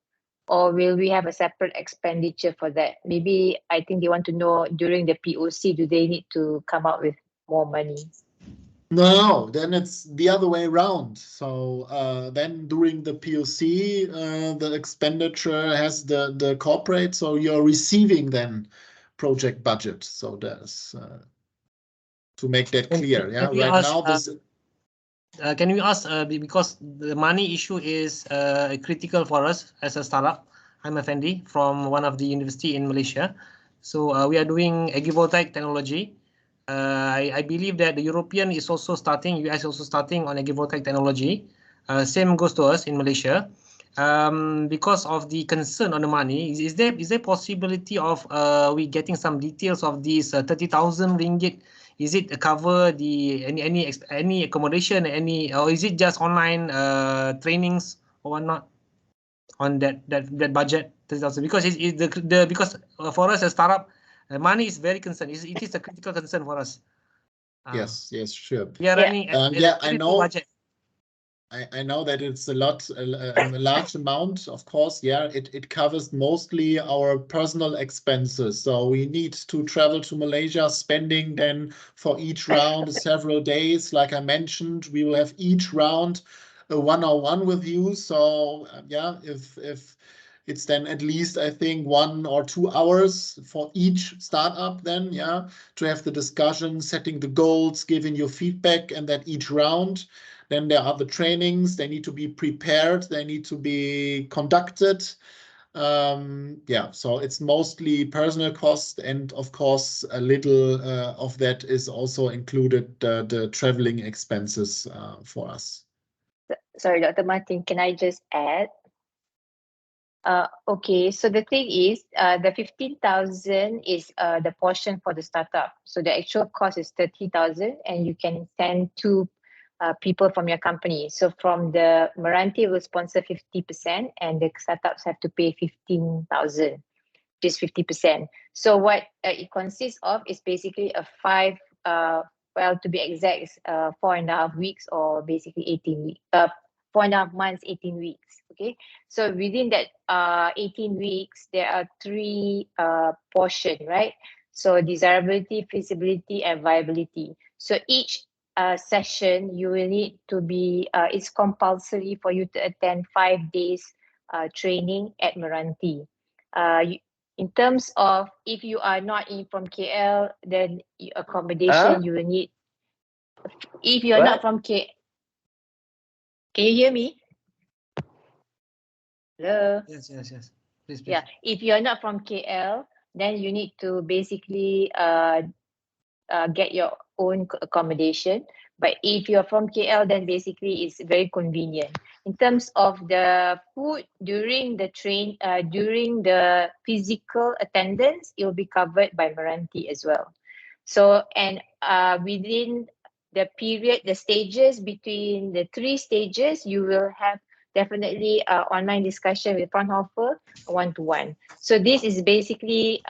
Or will we have a separate expenditure for that? Maybe I think they want to know during the POC, do they need to come up with more money? No, then it's the other way around. So then during the POC, the expenditure has the corporate, so you're receiving then project budget. So there's to make that clear. Yeah, right now this. Can we ask, because the money issue is critical for us as a startup. I'm Effendi from one of the university in Malaysia. So we are doing agrivoltaic technology. I believe that the European is also starting, US also starting on agrivoltaic technology. Same goes to us in Malaysia. Because of the concern on the money, is there possibility of we getting some details of these 30,000 ringgit? Is it cover the any accommodation, or is it just online trainings or whatnot on that budget 30,000? Because because for us as startup, money is very concerned. It is a critical concern for us. Yes, sure. We are running. Yeah, I know. Budget. I know that it's a large amount, of course. Yeah, it covers mostly our personal expenses. So we need to travel to Malaysia, spending then for each round several days. Like I mentioned, we will have each round a one-on-one with you. So yeah, if it's then at least, I think, 1 or 2 hours for each startup then, yeah, to have the discussion, setting the goals, giving you feedback, and that each round. Then there are the trainings, they need to be prepared, they need to be conducted. Yeah, so it's mostly personal cost, and of course a little of that is also included the traveling expenses for us. Sorry, Dr. Martin, can I just add? Okay, so the thing is, the 15,000 is the portion for the startup. So the actual cost is 30,000, and you can send 2 people from your company. So from the MRANTI will sponsor 50%, and the startups have to pay 15,000, which is 50%. So what it consists of is basically a 5, well, to be exact, is 4.5 weeks, or basically 18 weeks, 4.5 months, 18 weeks. Okay, so within that 18 weeks, there are 3 portions, right? So desirability, feasibility, and viability. So each session, you will need to be, it's compulsory for you to attend 5 days training at MRANTI. In terms of if you are not in from KL, then accommodation you will need. If you are not from KL, can you hear me? Hello? Yes. Please. Yeah, if you are not from KL, then you need to basically get your own accommodation. But if you're from KL, then basically it's very convenient. In terms of the food during the during the physical attendance, it will be covered by MRANTI as well. So, and within the period, the stages, between the 3 stages, you will have definitely online discussion with Fraunhofer one-to-one. So this is basically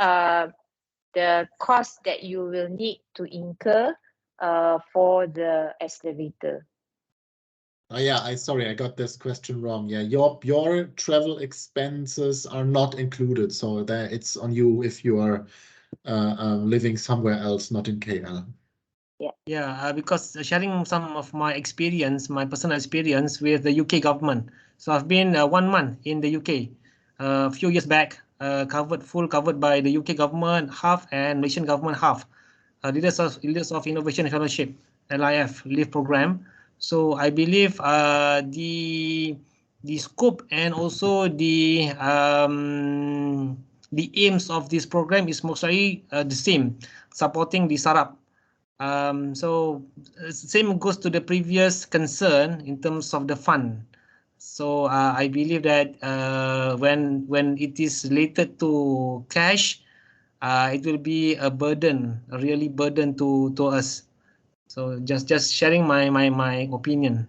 the cost that you will need to incur for the accelerator. Yeah, sorry, I got this question wrong. Yeah, your travel expenses are not included, so that it's on you if you are living somewhere else, not in KL. Yeah, because sharing some of my experience, my personal experience with the UK government. So I've been 1 month in the UK a few years back, covered by the UK government half and Malaysian government half. Leaders of Innovation Fellowship, LIF, LIF program. So I believe the scope and also the aims of this program is mostly the same, supporting the startup So same goes to the previous concern in terms of the fund. So I believe that when it is related to cash, it will be a burden, a really burden to us. So just sharing my opinion.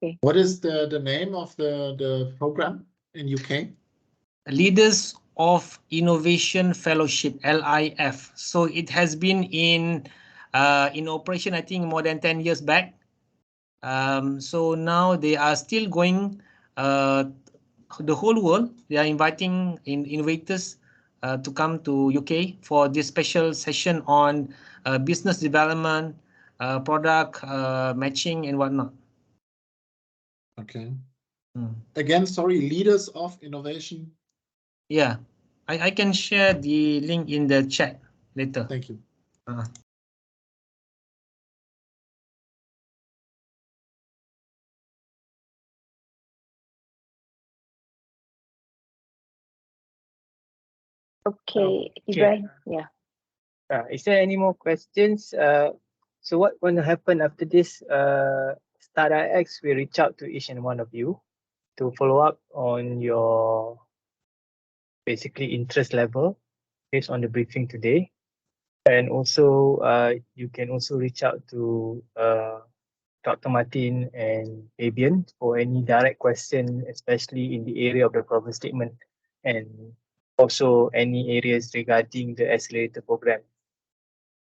Okay. What is the name of the program in UK? Leaders of Innovation Fellowship, LIF. So it has been in operation, I think, more than 10 years back. So now they are still going the whole world. They are inviting innovators to come to UK for this special session on business development, product matching and whatnot. Okay. Again, sorry, leaders of innovation. Yeah, I can share the link in the chat later. Thank you. Okay, Ibrahim. Yeah. Is there any more questions? So what going to happen after this? Start IIX will reach out to each and one of you to follow up on your basically interest level based on the briefing today. And also, you can also reach out to Dr. Martin and Fabian for any direct question, especially in the area of the problem statement and also any areas regarding the accelerator program.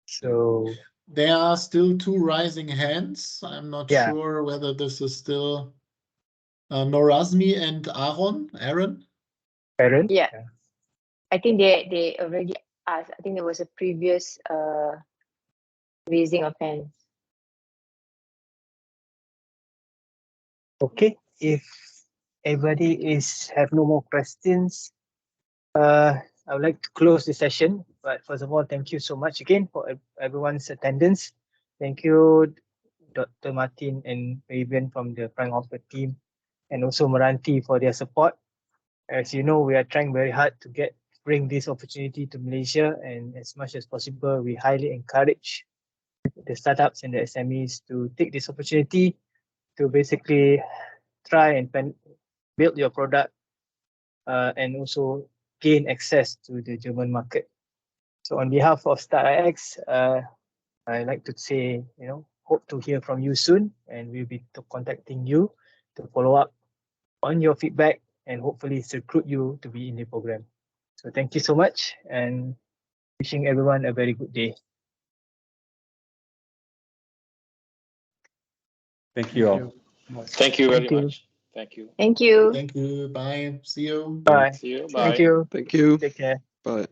So there are still 2 rising hands. I'm not sure whether this is still Norazmi and Aaron. Aaron? Yeah. I think they already asked. I think there was a previous raising of hands. Okay, if everybody have no more questions, I would like to close the session. But first of all, thank you so much again for everyone's attendance. Thank you, Dr. Martin and Fabian from the Fraunhofer team, and also MRANTI for their support. As you know, we are trying very hard to bring this opportunity to Malaysia, and as much as possible, we highly encourage the startups and the SMEs to take this opportunity to basically try and build your product and also gain access to the German market. So on behalf of Start IIX, I'd like to say, hope to hear from you soon, and we'll be contacting you to follow up on your feedback and hopefully recruit you to be in the program. So thank you so much and wishing everyone a very good day. Thank you all. Thank you very much. Thank you. Thank you. Thank you. Bye. See you. Bye. See you. Bye. Thank you. Thank you. Take care. Bye.